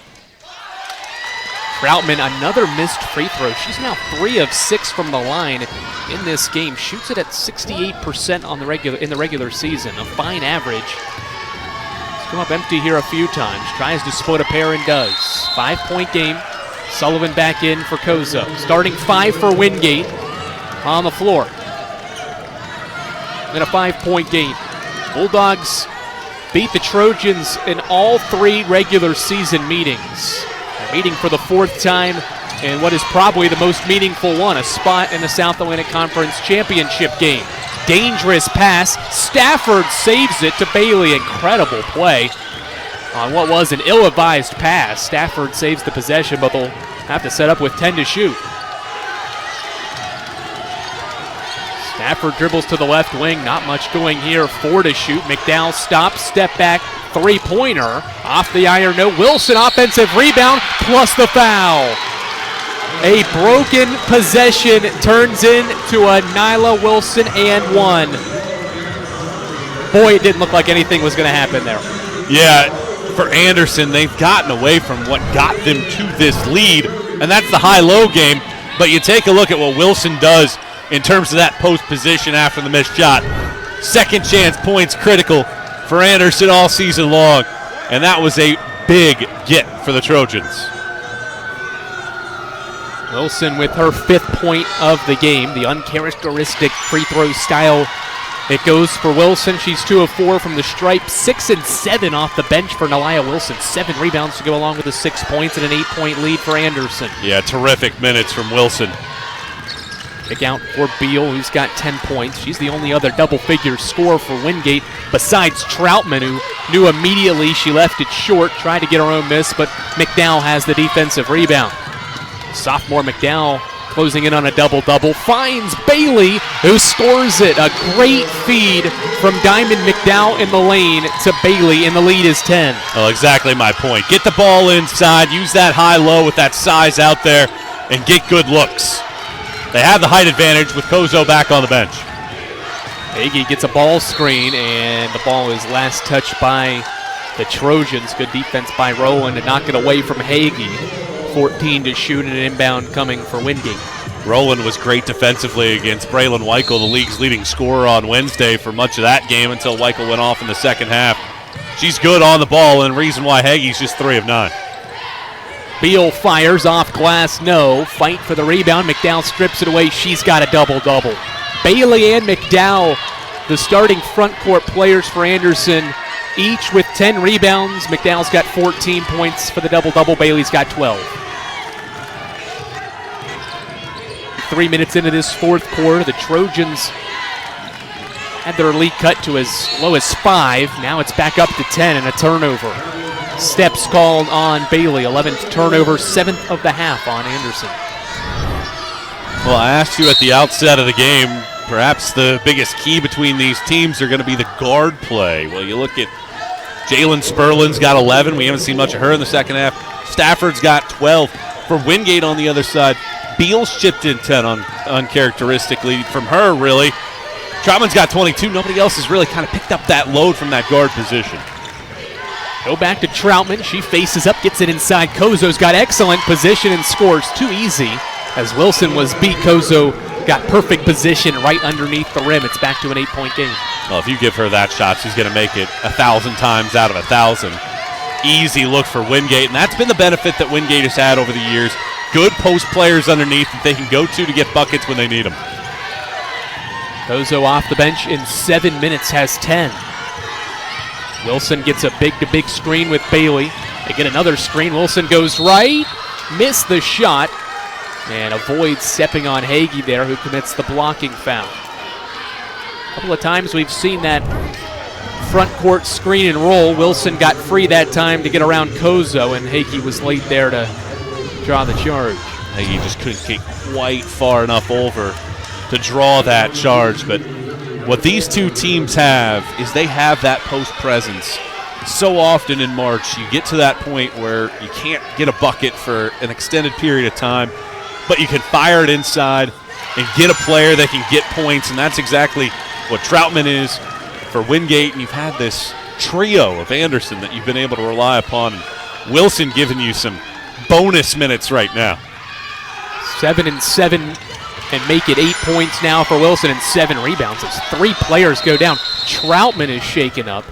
Troutman, another missed free throw. She's now 3 of 6 from the line in this game. Shoots it at 68% in the regular season. A fine average. She's come up empty here a few times. Tries to split a pair and does. 5-point game. Sullivan back in for Kozo. Starting 5 for Wingate on the floor. In a 5-point game. Bulldogs beat the Trojans in all 3 regular season meetings. They're meeting for the 4th time in what is probably the most meaningful one, a spot in the South Atlantic Conference Championship game. Dangerous pass. Stafford saves it to Bailey. Incredible play on what was an ill-advised pass. Stafford saves the possession, but they'll have to set up with 10 to shoot. Stafford dribbles to the left wing. Not much going here. 4 to shoot. McDowell stops, step back, three-pointer. Off the iron, no. Wilson, offensive rebound, plus the foul. A broken possession turns into a Nyla Wilson and 1. Boy, it didn't look like anything was going to happen there. Yeah, for Anderson, they've gotten away from what got them to this lead, and that's the high-low game. But you take a look at what Wilson does in terms of that post position after the missed shot. Second chance points critical for Anderson all season long, and that was a big get for the Trojans. Wilson with her 5th point of the game, the uncharacteristic free throw style It goes for Wilson. She's 2 of 4 from the stripe. 6 and 7 off the bench for Nelia Wilson. 7 rebounds to go along with the 6 points and an 8-point lead for Anderson. Yeah, terrific minutes from Wilson. Kick out for Beal, who's got 10 points. She's the only other double-figure scorer for Wingate besides Troutman, who knew immediately she left it short, tried to get her own miss, but McDowell has the defensive rebound. Sophomore McDowell closing in on a double-double, finds Bailey, who scores it. A great feed from Diamond McDowell in the lane to Bailey, and the lead is 10. Well, exactly my point. Get the ball inside, use that high-low with that size out there, and get good looks. They have the height advantage with Kozo back on the bench. Hagee gets a ball screen, and the ball is last touched by the Trojans. Good defense by Rowland to knock it away from Hagee. 14 to shoot, and an inbound coming for Wingate. Rowland was great defensively against Braylon Weichel, the league's leading scorer on Wednesday for much of that game until Weichel went off in the second half. She's good on the ball, and reason why Hagee's just 3 of 9. Beal fires off glass, no. Fight for the rebound. McDowell strips it away. She's got a double-double. Bailey and McDowell, the starting front court players for Anderson, each with 10 rebounds. McDowell's got 14 points for the double-double. Bailey's got 12. 3 minutes into this fourth quarter, the Trojans had their lead cut to as low as 5. Now it's back up to 10 and a turnover. Steps called on Bailey. 11th turnover, 7th of the half on Anderson. Well, I asked you at the outset of the game, perhaps the biggest key between these teams are going to be the guard play. Well, you look at Jalen Sperlin's got 11. We haven't seen much of her in the second half. Stafford's got 12. For Wingate on the other side, Beal's chipped in 10 uncharacteristically from her, really. Troutman's got 22. Nobody else has really kind of picked up that load from that guard position. Go back to Troutman. She faces up, gets it inside. Kozo's got excellent position and scores. Too easy as Wilson was beat. Kozo got perfect position right underneath the rim. It's back to an 8-point game. Well, if you give her that shot, she's going to make it 1,000 times out of 1,000. Easy look for Wingate, and that's been the benefit that Wingate has had over the years. Good post players underneath that they can go to get buckets when they need them. Kozo off the bench in 7 minutes has 10. Wilson gets a big-to-big screen with Bailey. They get another screen. Wilson goes right, missed the shot, and avoids stepping on Hagee there, who commits the blocking foul. A couple of times we've seen that front court screen and roll. Wilson got free that time to get around Kozo, and Hagee was late there to draw the charge. Hagee just couldn't get quite far enough over to draw that charge, but what these two teams have is they have that post presence. So often in March, you get to that point where you can't get a bucket for an extended period of time, but you can fire it inside and get a player that can get points, and that's exactly what Troutman is for Wingate, and you've had this trio of Anderson that you've been able to rely upon. Wilson giving you some bonus minutes right now. 7 and 7, and make it 8 points now for Wilson and 7 rebounds as 3 players go down. Troutman is shaken up.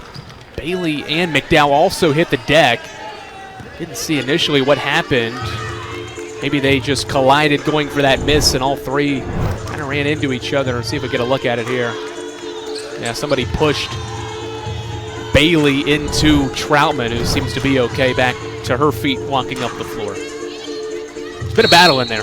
Bailey and McDowell also hit the deck. Didn't see initially what happened. Maybe they just collided going for that miss, and all 3 kind of ran into each other. Let's see if we get a look at it here. Yeah, somebody pushed Bailey into Troutman, who seems to be okay, back to her feet, walking up the floor. It's been a battle in there.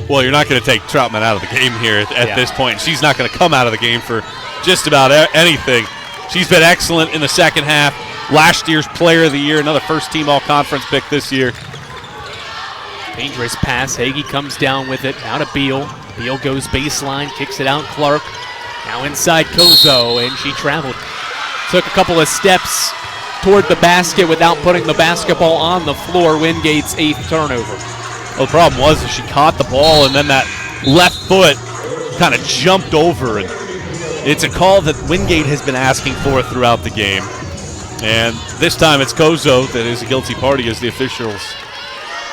Well, you're not going to take Troutman out of the game here at this point. She's not going to come out of the game for just about anything. She's been excellent in the second half. Last year's Player of the Year, another first-team All-Conference pick this year. Dangerous pass. Hagee comes down with it. Now to Beal. Beal goes baseline, kicks it out. Clark now inside Kozo, and she traveled. Took a couple of steps toward the basket without putting the basketball on the floor. Wingate's 8th turnover. Well, the problem was that she caught the ball, and then that left foot kind of jumped over. And it's a call that Wingate has been asking for throughout the game. And this time it's Kozo that is a guilty party as the officials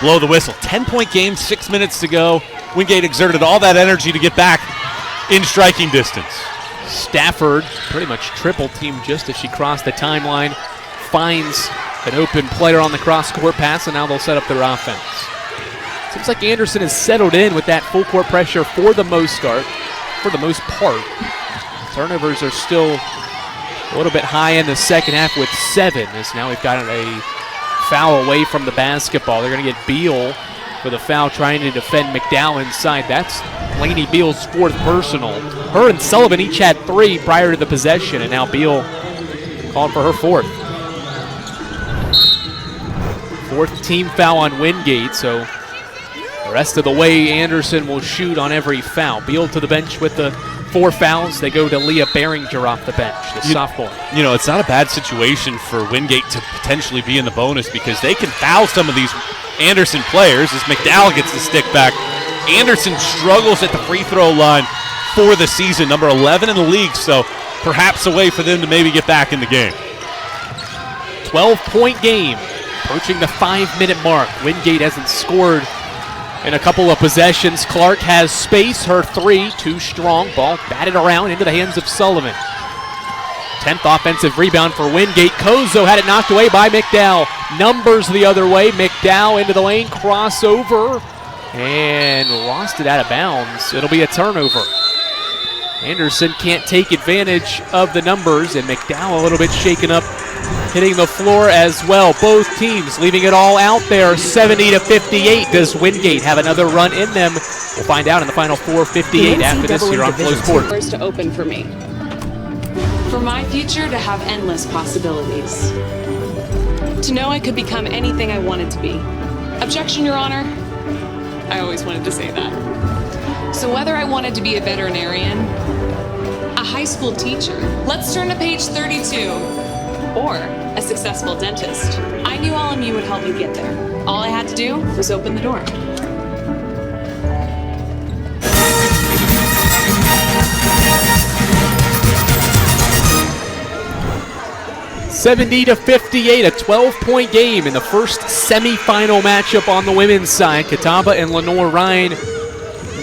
blow the whistle. 10-point game, 6 minutes to go. Wingate exerted all that energy to get back in striking distance. Stafford pretty much triple-teamed just as she crossed the timeline. Finds an open player on the cross-court pass, and now they'll set up their offense. Seems like Anderson has settled in with that full-court pressure for the most part. Turnovers are still a little bit high in the second half with 7, as now we've got a foul away from the basketball. They're going to get Beal for the foul, trying to defend McDowell inside. That's Lainey Beal's 4th personal. Her and Sullivan each had 3 prior to the possession, and now Beal called for her 4th. 4th team foul on Wingate, so the rest of the way Anderson will shoot on every foul. Beal to the bench with the 4 fouls. They go to Leah Behringer off the bench, the sophomore. You know, it's not a bad situation for Wingate to potentially be in the bonus because they can foul some of these Anderson players as McDowell gets the stick back. Anderson struggles at the free throw line for the season, number 11 in the league, so perhaps a way for them to maybe get back in the game. 12-point game, approaching the 5-minute mark. Wingate hasn't scored in a couple of possessions. Clark has space, her 3, too strong. Ball batted around into the hands of Sullivan. 10th offensive rebound for Wingate. Kozo had it knocked away by McDowell. Numbers the other way. McDowell into the lane, crossover, and lost it out of bounds. It'll be a turnover. Anderson can't take advantage of the numbers, and McDowell a little bit shaken up, hitting the floor as well. Both teams leaving it all out there, 70-58. Does Wingate have another run in them? We'll find out in the final 4:58 after this here on Flow Sports. To open for me. For my future to have endless possibilities. To know I could become anything I wanted to be. Objection, Your Honor. I always wanted to say that. So whether I wanted to be a veterinarian, a high school teacher, let's turn to page 32, or a successful dentist, I knew all of you would help me get there. All I had to do was open the door. (70-58), a 12-point game in the first semifinal matchup on the women's side. Catawba and Lenore Ryan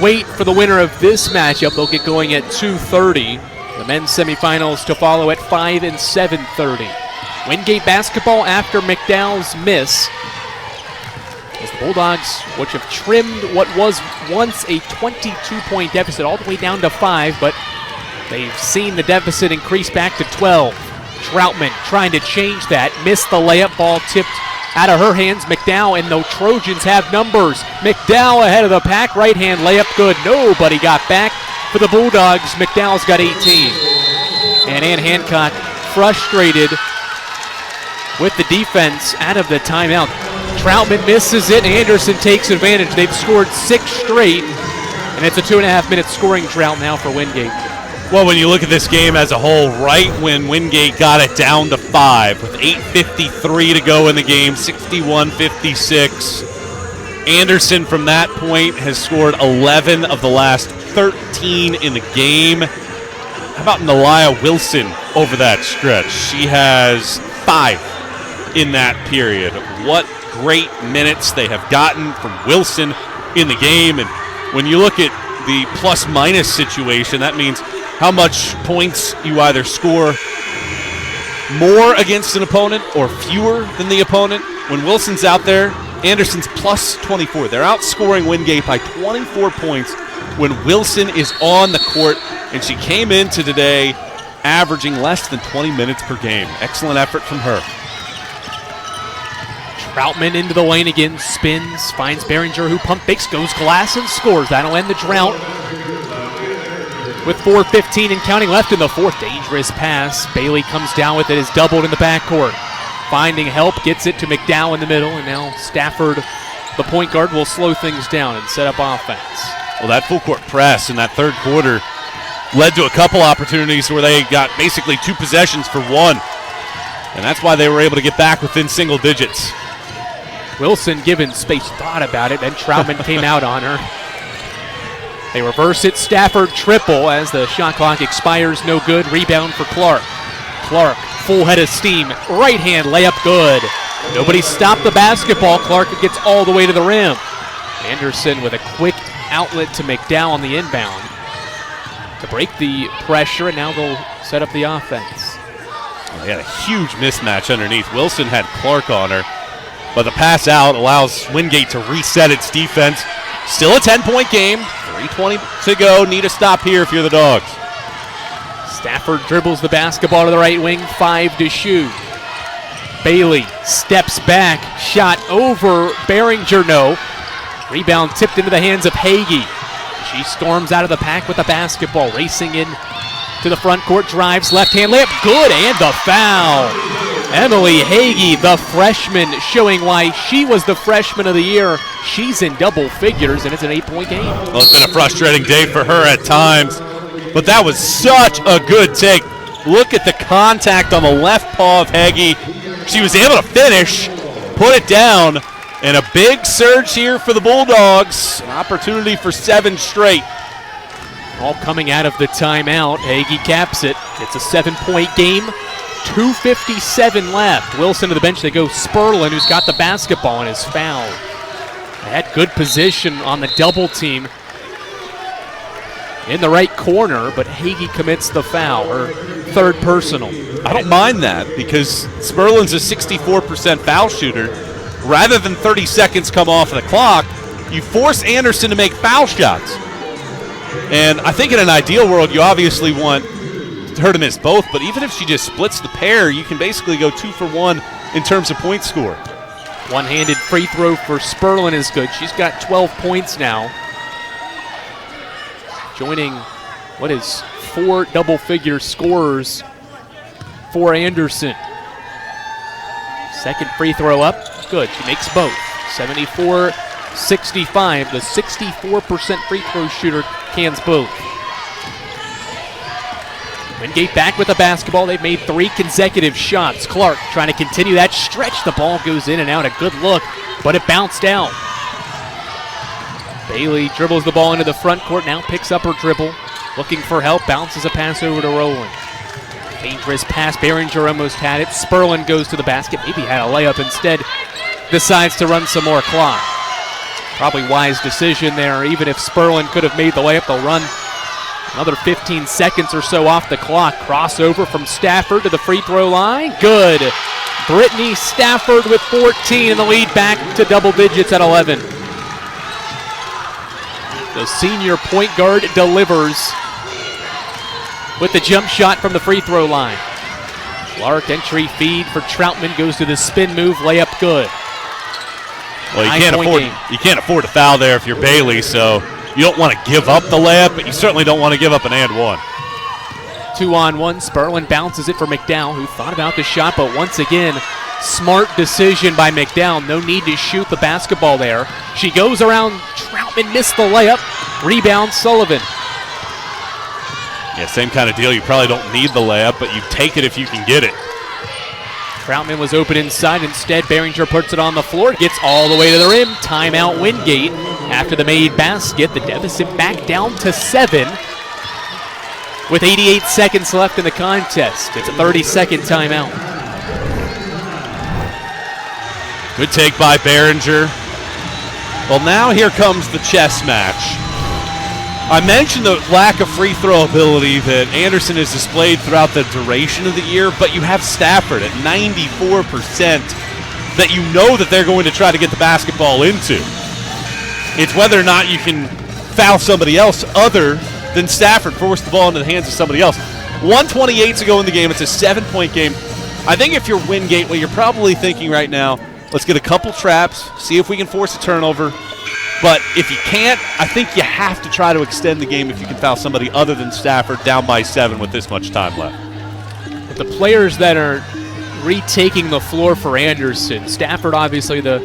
wait for the winner of this matchup. They'll get going at 2:30. The men's semifinals to follow at 5 and 7:30. Wingate basketball after McDowell's miss, as the Bulldogs, which have trimmed what was once a 22-point deficit all the way down to 5, but they've seen the deficit increase back to 12. Troutman trying to change that, missed the layup, ball tipped out of her hands. McDowell and the Trojans have numbers. McDowell ahead of the pack, right hand layup good. Nobody got back for the Bulldogs. McDowell's got 18. And Ann Hancock frustrated with the defense out of the timeout. Troutman misses it. Anderson takes advantage. They've scored 6 straight, and it's a 2.5-minute scoring drought now for Wingate. Well, when you look at this game as a whole, right when Wingate got it down to 5 with 8:53 to go in the game, 61-56. Anderson from that point has scored 11 of the last 13 in the game. How about Nelia Wilson over that stretch? She has 5 in that period. What great minutes they have gotten from Wilson in the game. And when you look at the plus-minus situation, that means how much points you either score more against an opponent or fewer than the opponent. When Wilson's out there, Anderson's plus 24. They're outscoring Wingate by 24 points when Wilson is on the court, and she came into today averaging less than 20 minutes per game. Excellent effort from her. Troutman into the lane again, spins, finds Behringer, who pump fakes, goes glass and scores. That'll end the drought. With 4:15 and counting left in the fourth, dangerous pass. Bailey comes down with it, is doubled in the backcourt. Finding help, gets it to McDowell in the middle, and now Stafford, the point guard, will slow things down and set up offense. Well, that full court press in that third quarter led to a couple opportunities where they got basically 2 possessions for 1. And that's why they were able to get back within single digits. Wilson, given space, thought about it, and Troutman came out on her. They reverse it. Stafford triple as the shot clock expires. No good. Rebound for Clark. Clark, full head of steam. Right hand layup good. Nobody stopped the basketball. Clark gets all the way to the rim. Anderson with a quick outlet to McDowell on the inbound to break the pressure, and now they'll set up the offense. They had a huge mismatch underneath. Wilson had Clark on her, but the pass out allows Wingate to reset its defense. Still a 10-point game. 3:20 to go. Need a stop here if you're the Dogs. Stafford dribbles the basketball to the right wing, 5 to shoot. Bailey steps back, shot over Behringer, no. Rebound tipped into the hands of Hagee. She storms out of the pack with the basketball, racing in to the front court, drives, left-hand layup, good, and the foul. Emily Hagee, the freshman, showing why she was the freshman of the year. She's in double figures, and it's an 8-point game. Well, it's been a frustrating day for her at times, but that was such a good take. Look at the contact on the left paw of Hagee. She was able to finish, put it down, and a big surge here for the Bulldogs. An opportunity for 7 straight. All coming out of the timeout. Hagee caps it. It's a 7-point game. 2:57 left. Wilson to the bench. They go Sperlin, who's got the basketball and is fouled. They had good position on the double team in the right corner, but Hagee commits the foul, her third personal. I don't mind that because Sperlin's a 64% foul shooter. Rather than 30 seconds come off of the clock, you force Anderson to make foul shots. And I think in an ideal world, you obviously want her to miss both, but even if she just splits the pair, you can basically go 2 for 1 in terms of point score. One-handed free throw for Sperlin is good. She's got 12 points now. Joining what is 4 double-figure scorers for Anderson. Second free throw up, good. She makes both. 74-65. The 64% free throw shooter cans both. Wingate back with the basketball. They've made 3 consecutive shots. Clark trying to continue that stretch. The ball goes in and out. A good look, but it bounced out. Bailey dribbles the ball into the front court. Now picks up her dribble. Looking for help. Bounces a pass over to Rowland. Dangerous pass. Behringer almost had it. Sperlin goes to the basket. Maybe had a layup instead. Decides to run some more clock. Probably wise decision there. Even if Sperlin could have made the layup, they'll run another 15 seconds or so off the clock. Crossover from Stafford to the free throw line. Good. Brittany Stafford with 14 and the lead back to double digits at 11. The senior point guard delivers with the jump shot from the free throw line. Clark entry feed for Troutman, goes to the spin move, layup good. Well, you can't afford to foul there if you're Bailey, so you don't want to give up the layup, but you certainly don't want to give up an and one. 2-on-1, Sperlin bounces it for McDowell, who thought about the shot, but once again, smart decision by McDowell. No need to shoot the basketball there. She goes around Troutman, missed the layup. Rebound, Sullivan. Yeah, same kind of deal. You probably don't need the layup, but you take it if you can get it. Troutman was open inside. Instead, Behringer puts it on the floor. Gets all the way to the rim. Timeout Wingate. After the made basket, the deficit back down to 7 with 88 seconds left in the contest. It's a 30-second timeout. Good take by Behringer. Well, now here comes the chess match. I mentioned the lack of free throw ability that Anderson has displayed throughout the duration of the year, but you have Stafford at 94% that you know that they're going to try to get the basketball into. It's whether or not you can foul somebody else other than Stafford, force the ball into the hands of somebody else. 128 to go in the game. It's a 7-point game. I think if you're Wingate, what you're probably thinking right now, let's get a couple traps, see if we can force a turnover. But if you can't, I think you have to try to extend the game if you can foul somebody other than Stafford down by 7 with this much time left. But the players that are retaking the floor for Anderson, Stafford obviously the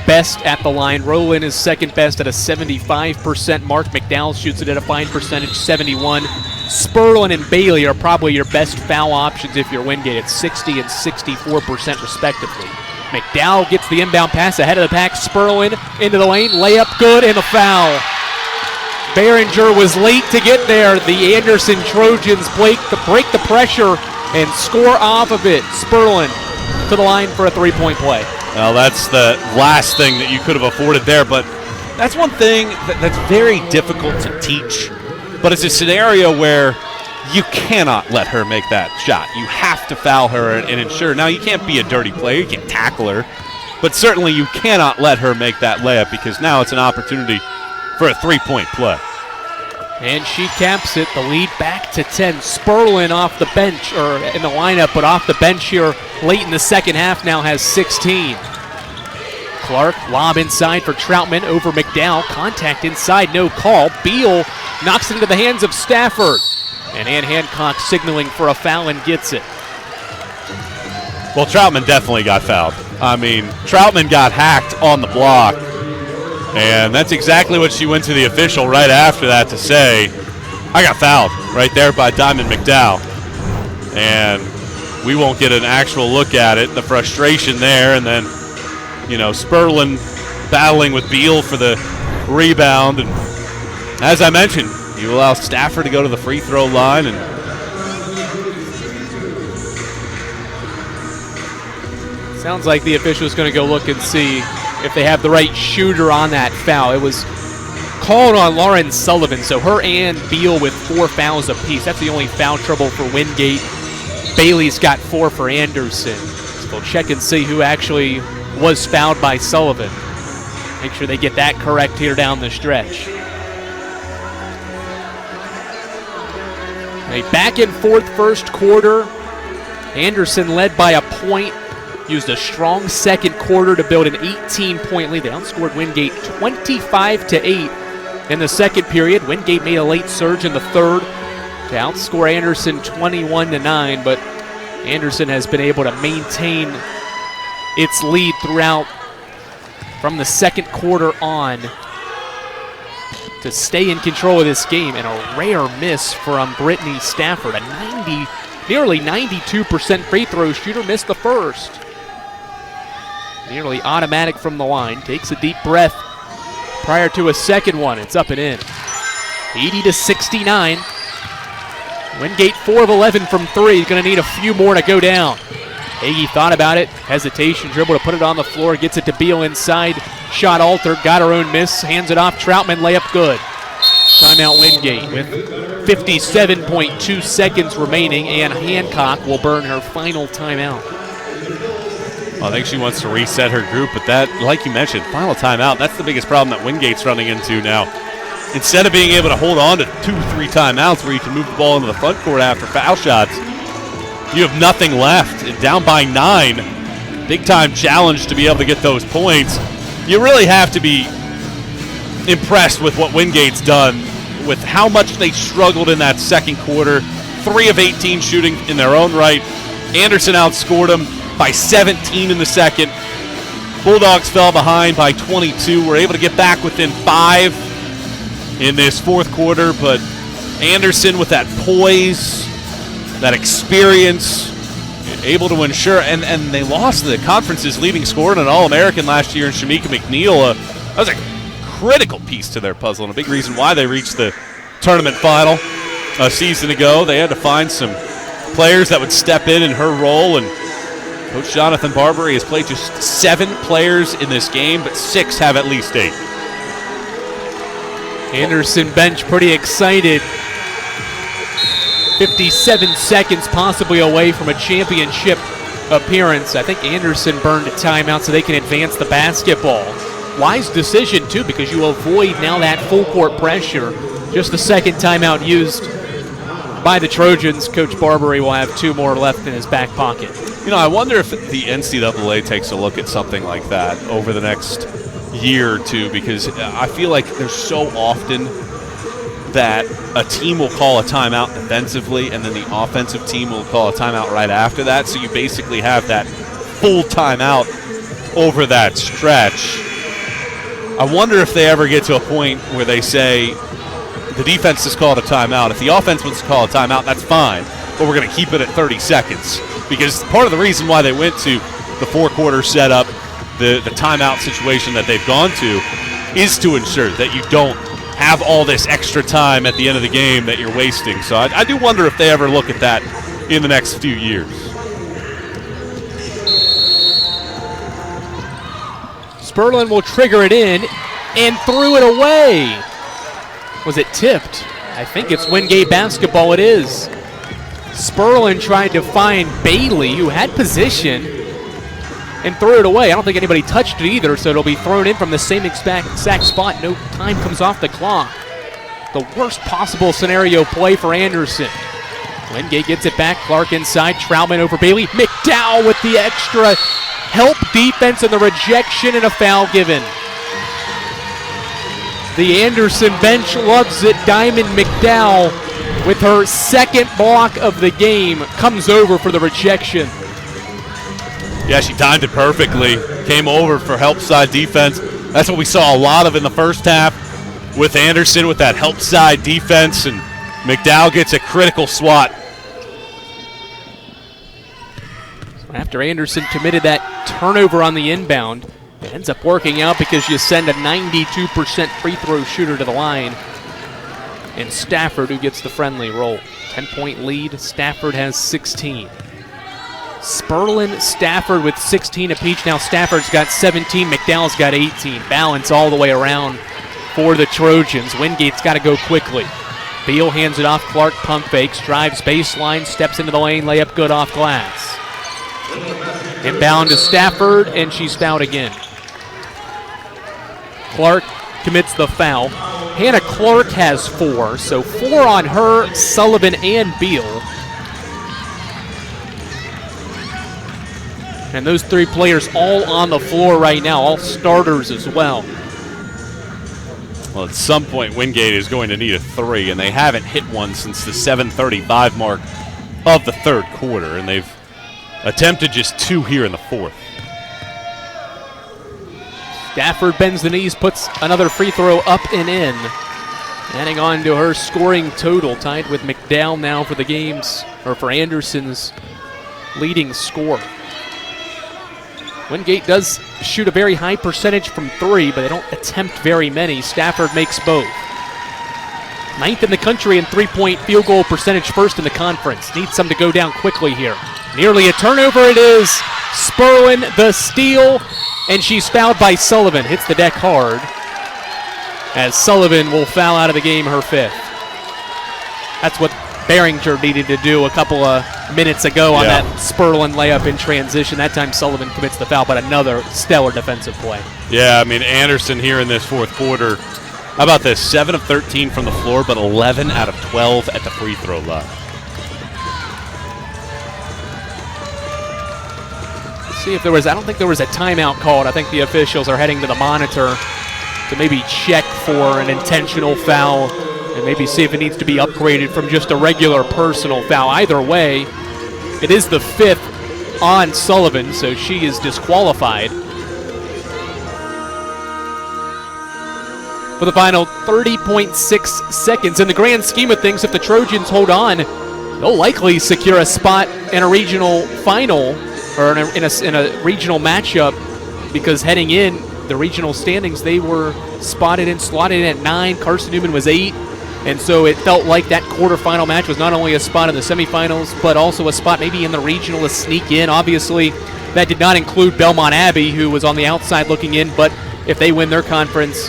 best at the line. Rowland is second best at a 75% mark. McDowell shoots it at a fine percentage, 71. Sperlin and Bailey are probably your best foul options if you're Wingate at 60 and 64% respectively. McDowell gets the inbound pass ahead of the pack. Sperlin into the lane. Layup good and a foul. Behringer was late to get there. The Anderson Trojans break the pressure and score off of it. Sperlin to the line for a 3-point play. Well, that's the last thing that you could have afforded there, but that's one thing that's very difficult to teach. But it's a scenario where you cannot let her make that shot. You have to foul her and ensure. Now, you can't be a dirty player. You can't tackle her. But certainly you cannot let her make that layup because now it's an opportunity for a 3-point play. And she caps it, the lead back to 10. Sperlin off the bench, or in the lineup, but off the bench here late in the second half now has 16. Clark, lob inside for Troutman over McDowell. Contact inside, no call. Beal knocks it into the hands of Stafford. And Ann Hancock signaling for a foul and gets it. Well, Troutman definitely got fouled. I mean, Troutman got hacked on the block. And that's exactly what she went to the official right after that to say, I got fouled right there by Diamond McDowell. And we won't get an actual look at it. The frustration there, and then, you know, Sperlin battling with Beal for the rebound. And as I mentioned, you allow Stafford to go to the free throw line. And sounds like the official's going to go look and see if they have the right shooter on that foul. It was called on Lauren Sullivan, so her and Beal with 4 fouls apiece. That's the only foul trouble for Wingate. Bailey's got 4 for Anderson. So we'll check and see who actually was fouled by Sullivan. Make sure they get that correct here down the stretch. A back and forth first quarter. Anderson led by a point. Used a strong second quarter to build an 18-point lead. They outscored Wingate 25-8 in the second period. Wingate made a late surge in the third to outscore Anderson 21-9, but Anderson has been able to maintain its lead throughout from the second quarter on to stay in control of this game. And a rare miss from Brittany Stafford. Nearly 92% free throw shooter, missed the first. Nearly automatic from the line. Takes a deep breath prior to a second one. It's up and in. 80-69. Wingate 4 of 11 from 3. He's going to need a few more to go down. Hagee thought about it. Hesitation, dribble to put it on the floor. Gets it to Beal inside. Shot altered. Got her own miss. Hands it off. Troutman, layup good. Timeout Wingate with 57.2 seconds remaining. Ann Hancock will burn her final timeout. I think she wants to reset her group, but that, like you mentioned, final timeout, that's the biggest problem that Wingate's running into now. Instead of being able to hold on to 2-3 timeouts where you can move the ball into the front court after foul shots, you have nothing left. And down by 9, big-time challenge to be able to get those points. You really have to be impressed with what Wingate's done, with how much they struggled in that second quarter. 3 of 18 shooting in their own right. Anderson outscored them by 17 in the second. Bulldogs fell behind by 22. Were able to get back within 5 in this fourth quarter, but Anderson with that poise, that experience, able to ensure, and they lost the conference's leading scorer and an All-American last year in Shamika McNeil. That was a critical piece to their puzzle and a big reason why they reached the tournament final a season ago. They had to find some players that would step in her role, and Coach Jonathan Barbary has played just 7 players in this game, but 6 have at least 8. Anderson bench pretty excited. 57 seconds possibly away from a championship appearance. I think Anderson burned a timeout so they can advance the basketball. Wise decision, too, because you avoid now that full court pressure. Just the second timeout used by the Trojans. Coach Barbary will have 2 more left in his back pocket. You know, I wonder if the NCAA takes a look at something like that over the next year or two, because I feel like there's so often that a team will call a timeout defensively and then the offensive team will call a timeout right after that, so you basically have that full timeout over that stretch. I wonder if they ever get to a point where they say the defense has called a timeout. If the offense wants to call a timeout, that's fine, but we're going to keep it at 30 seconds. Because part of the reason why they went to the 4-quarter setup, the timeout situation that they've gone to, is to ensure that you don't have all this extra time at the end of the game that you're wasting. So I do wonder if they ever look at that in the next few years. Sperlin will trigger it in and threw it away. Was it tipped? I think it's Wingate basketball. It is. Sperlin tried to find Bailey, who had position, and threw it away. I don't think anybody touched it either, so it'll be thrown in from the same exact spot. No time comes off the clock. the worst possible scenario play for Anderson. Wingate gets it back. Clark inside. Troutman over Bailey. McDowell with the extra help defense and the rejection and a foul given. The Anderson bench loves it. Diamond McDowell, with her second block of the game, comes over for the rejection. Yeah, she timed it perfectly. Came over for help side defense. That's what we saw a lot of in the first half with Anderson with that help side defense, and McDowell gets a critical swat. So after Anderson committed that turnover on the inbound, it ends up working out because you send a 92% free throw shooter to the line. And Stafford, who gets the friendly roll. 10-point lead. Stafford has 16. Sperlin, Stafford with 16 apiece. Now Stafford's got 17. McDowell's got 18. Balance all the way around for the Trojans. Wingate's got to go quickly. Beal hands it off. Clark pump fakes. Drives baseline. Steps into the lane. Layup good off glass. Inbound to Stafford, and she's fouled again. Clark commits the foul. Hannah Clark has 4, so 4 on her, Sullivan, and Beal. And those 3 players all on the floor right now, all starters as well. Well, at some point, Wingate is going to need a 3, and they haven't hit one since the 7:35 mark of the third quarter, and they've attempted just 2 here in the fourth. Stafford bends the knees, puts another free throw up and in. Adding on to her scoring total, tied with McDowell now for the game's, or for Anderson's leading score. Wingate does shoot a very high percentage from 3, but they don't attempt very many. Stafford makes both. 9th in the country in three-point field goal percentage, first in the conference. Needs some to go down quickly here. Nearly a turnover it is. Sperlin the steal, and she's fouled by Sullivan. Hits the deck hard, as Sullivan will foul out of the game, her 5th. That's what Behringer needed to do a couple of minutes ago on that Sperlin layup in transition. That time Sullivan commits the foul, but another stellar defensive play. Yeah, I mean, Anderson here in this fourth quarter, how about this? 7 of 13 from the floor, but 11 out of 12 at the free throw line. See if there was, I don't think there was a timeout called. I think the officials are heading to the monitor to maybe check for an intentional foul and maybe see if it needs to be upgraded from just a regular personal foul. Either way, it is the 5th on Sullivan, so she is disqualified. For the final 30.6 seconds. In the grand scheme of things, if the Trojans hold on, they'll likely secure a spot in a regional final, or in a regional matchup, because heading in the regional standings, they were slotted in at 9. Carson-Newman was 8. And so it felt like that quarterfinal match was not only a spot in the semifinals, but also a spot maybe in the regional to sneak in. Obviously, that did not include Belmont Abbey, who was on the outside looking in, but if they win their conference,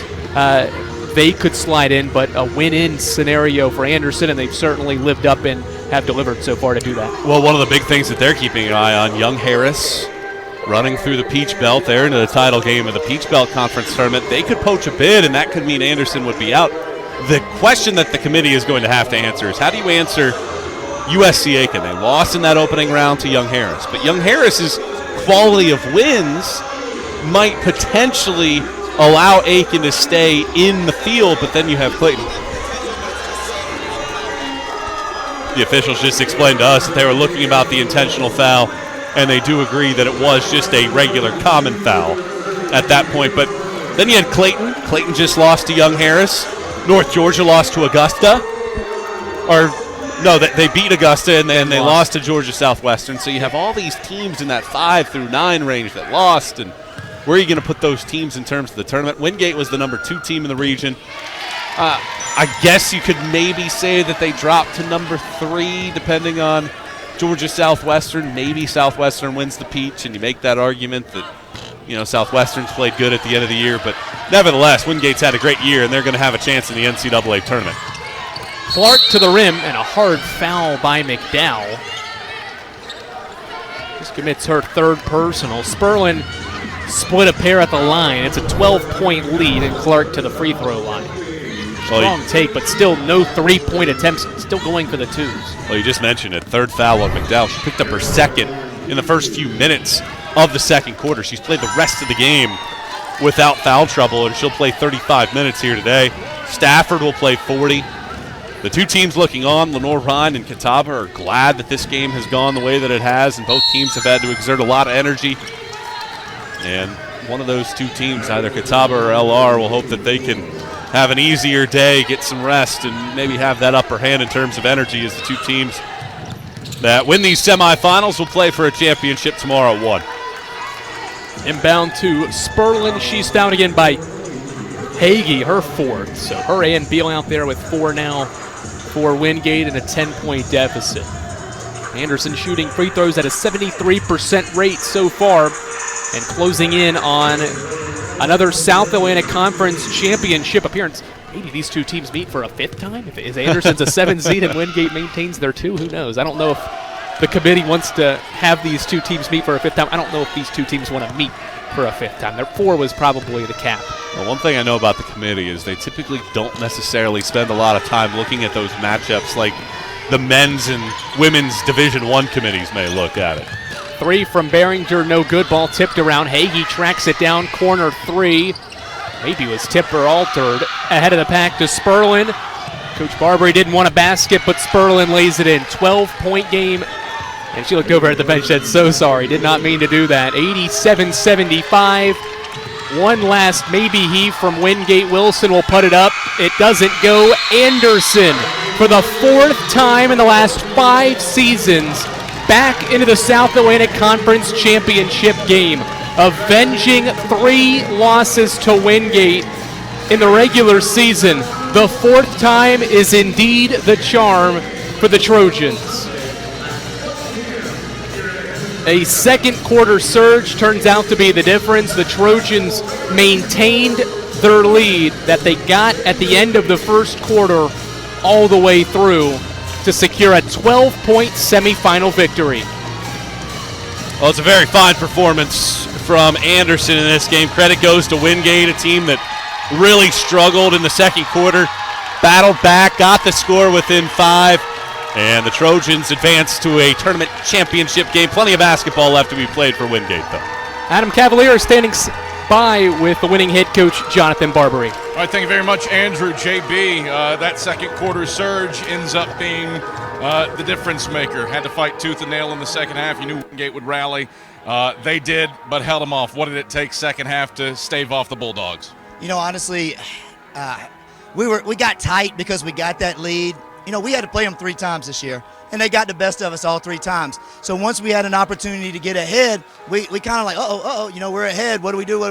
they could slide in. But a win-in scenario for Anderson, and they've certainly lived up and have delivered so far to do that. Well, one of the big things that they're keeping an eye on, Young Harris running through the Peach Belt there into the title game of the Peach Belt Conference Tournament. They could poach a bid, and that could mean Anderson would be out. The question that the committee is going to have to answer is, how do you answer USC Aiken? They lost in that opening round to Young Harris, but Young Harris's quality of wins might potentially allow Aiken to stay in the field, but then you have Clayton. The officials just explained to us that they were looking about the intentional foul, and they do agree that it was just a regular common foul at that point. But then you had Clayton. Clayton just lost to Young Harris. North Georgia lost to Augusta. Or, no, they beat Augusta, and then they lost to Georgia Southwestern. So you have all these teams in that 5 through 9 range that lost, and where are you going to put those teams in terms of the tournament? Wingate was the number 2 team in the region. I guess you could maybe say that they dropped to number 3, depending on Georgia Southwestern. Maybe Southwestern wins the Peach, and you make that argument that, you know, Southwestern's played good at the end of the year. But nevertheless, Wingate's had a great year, and they're going to have a chance in the NCAA tournament. Clark to the rim, and a hard foul by McDowell. Just commits her 3rd personal. Sperlin split a pair at the line. It's a 12-point lead, and Clark to the free throw line. Strong take, but still no three-point attempts, still going for the twos. Well, you just mentioned it. Third foul on McDowell. She picked up her second in the first few minutes of the second quarter. She's played the rest of the game without foul trouble, and she'll play 35 minutes here today. Stafford will play 40. The two teams looking on, Lenore-Rhyne and Catawba, are glad that this game has gone the way that it has, and both teams have had to exert a lot of energy. And one of those two teams, either Catawba or LR, will hope that they can have an easier day, get some rest, and maybe have that upper hand in terms of energy, as the two teams that win these semifinals will play for a championship tomorrow at 1. Inbound to Sperlin. She's down again by Hagee, her fourth. So her and Beal out there with 4 now for Wingate and a 10-point deficit. Anderson shooting free throws at a 73% rate so far and closing in on another South Atlantic Conference championship appearance. Maybe these two teams meet for a 5th time? If Anderson's a 7 seed and Wingate maintains their 2, who knows? I don't know if the committee wants to have these two teams meet for a 5th time. I don't know if these two teams want to meet for a 5th time. Their 4 was probably the cap. Well, one thing I know about the committee is they typically don't necessarily spend a lot of time looking at those matchups like the men's and women's Division I committees may look at it. 3 from Behringer, no good. Ball tipped around. Hagee tracks it down, corner 3. Maybe it was tipped or altered. Ahead of the pack to Sperlin. Coach Barbary didn't want a basket, but Sperlin lays it in. 12-point game. And she looked over at the bench and said, so sorry, did not mean to do that. 87-75. One last maybe heave from Wingate. Wilson will put it up. It doesn't go. Anderson, for the 4th time in the last 5 seasons, back into the South Atlantic Conference Championship game, avenging 3 losses to Wingate in the regular season. The 4th time is indeed the charm for the Trojans. A second quarter surge turns out to be the difference. The Trojans maintained their lead that they got at the end of the first quarter all the way through to secure a 12-point semifinal victory. Well, it's a very fine performance from Anderson in this game. Credit goes to Wingate, a team that really struggled in the second quarter, battled back, got the score within 5, and the Trojans advanced to a tournament championship game. Plenty of basketball left to be played for Wingate, though. Adam Cavalier standing by with the winning head coach, Jonathan Barbary. All right, thank you very much, Andrew. JB, that second quarter surge ends up being the difference maker. Had to fight tooth and nail in the second half. You knew Wingate would rally. They did, but held them off. What did it take second half to stave off the Bulldogs? You know, honestly, we got tight because we got that lead. You know, we had to play them 3 times this year, and they got the best of us all 3 times. So once we had an opportunity to get ahead, we kind of like, you know, we're ahead. What do we do?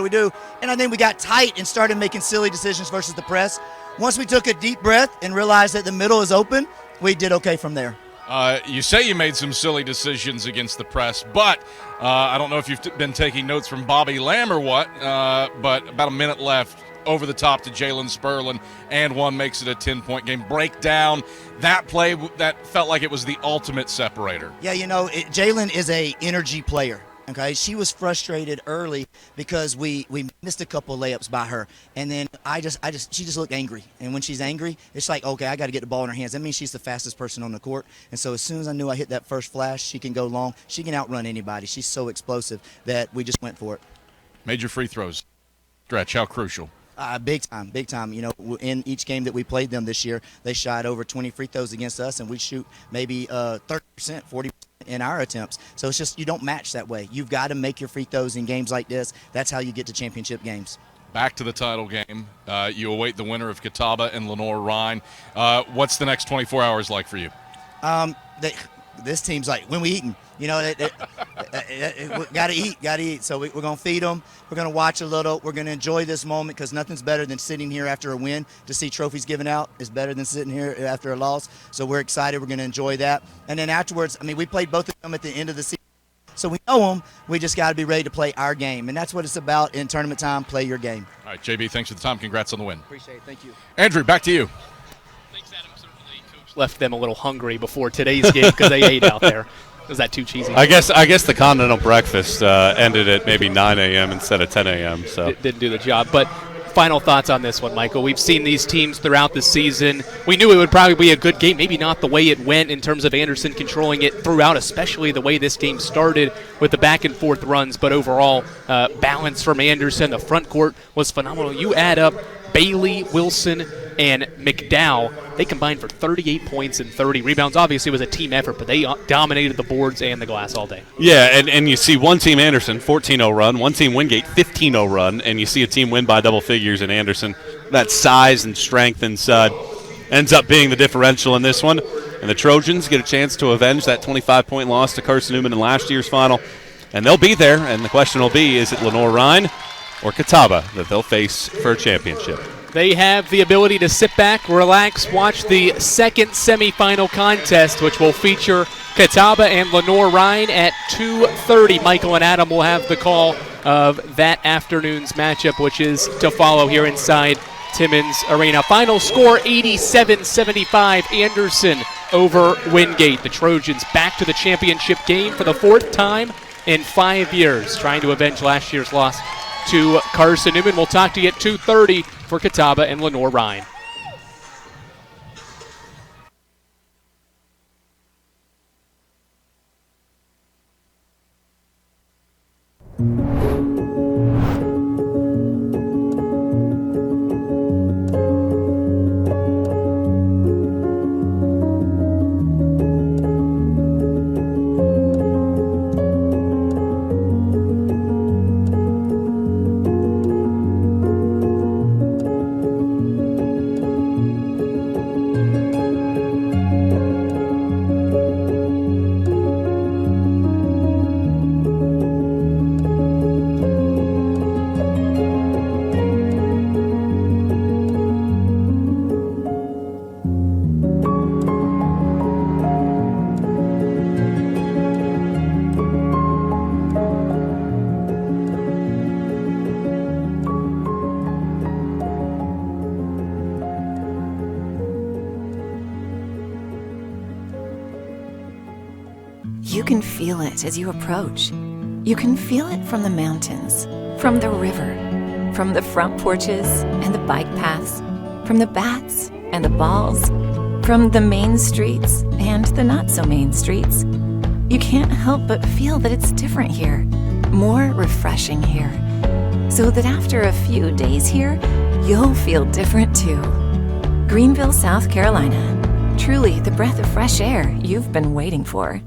And I think we got tight and started making silly decisions versus the press. Once we took a deep breath and realized that the middle is open, we did okay from there. You say you made some silly decisions against the press, but I don't know if you've been taking notes from Bobby Lamb or what, but about a minute left. Over the top to Jalen Sperlin, and one makes it a 10-point game. Break down that play that felt like it was the ultimate separator. Yeah, you know, Jalen is a energy player. Okay, she was frustrated early because we missed a couple of layups by her, and then she just looked angry. And when she's angry, it's like, okay, I got to get the ball in her hands. That means she's the fastest person on the court. And so as soon as I knew I hit that first flash, she can go long. She can outrun anybody. She's so explosive that we just went for it. Major free throws. Stretch, how crucial? Big time. You know, in each game that we played them this year, they shot over 20 free throws against us, and we shoot maybe 30%, 40% in our attempts. So it's just you don't match that way. You've got to make your free throws in games like this. That's how you get to championship games. Back to the title game. You await the winner of Catawba and Lenore-Rhyne. What's the next 24 hours like for you? This team's like, when we eating? You know, got to eat. So we're going to feed them. We're going to watch a little. We're going to enjoy this moment because nothing's better than sitting here after a win. To see trophies given out is better than sitting here after a loss. So we're excited. We're going to enjoy that. And then afterwards, I mean, we played both of them at the end of the season. So we know them. We just got to be ready to play our game. And that's what it's about in tournament time. Play your game. All right, JB, thanks for the time. Congrats on the win. Appreciate it. Thank you. Andrew, back to you. Thanks, Adam. Certainly, Coach left them a little hungry before today's game because they ate out there. Was that too cheesy? I guess the continental breakfast ended at maybe 9 a.m. instead of 10 a.m. So didn't do the job. But final thoughts on this one, Michael? We've seen these teams throughout the season. We knew it would probably be a good game, maybe not the way it went in terms of Anderson controlling it throughout, especially the way this game started with the back-and-forth runs, but overall balance from Anderson. The front court was phenomenal. You add up Bailey, Wilson, and McDowell, they combined for 38 points and 30 rebounds. Obviously, it was a team effort, but they dominated the boards and the glass all day. Yeah, and you see one team Anderson, 14-0 run, one team Wingate, 15-0 run, and you see a team win by double figures in Anderson. That size and strength inside ends up being the differential in this one. And the Trojans get a chance to avenge that 25-point loss to Carson-Newman in last year's final. And they'll be there, and the question will be, is it Lenoir-Rhyne or Catawba that they'll face for a championship? They have the ability to sit back, relax, watch the second semifinal contest, which will feature Catawba and Lenoir-Rhyne at 2:30. Michael and Adam will have the call of that afternoon's matchup, which is to follow here inside Timmons Arena. Final score, 87-75, Anderson over Wingate. The Trojans back to the championship game for the fourth time in 5 years, trying to avenge last year's loss to Carson-Newman. We'll talk to you at 2:30 for Catawba and Lenoir-Rhyne. You can feel it as you approach. You can feel it from the mountains, from the river, from the front porches and the bike paths, from the bats and the balls, from the main streets and the not-so-main streets. You can't help but feel that it's different here, more refreshing here, so that after a few days here, you'll feel different too. Greenville, South Carolina. Truly the breath of fresh air you've been waiting for.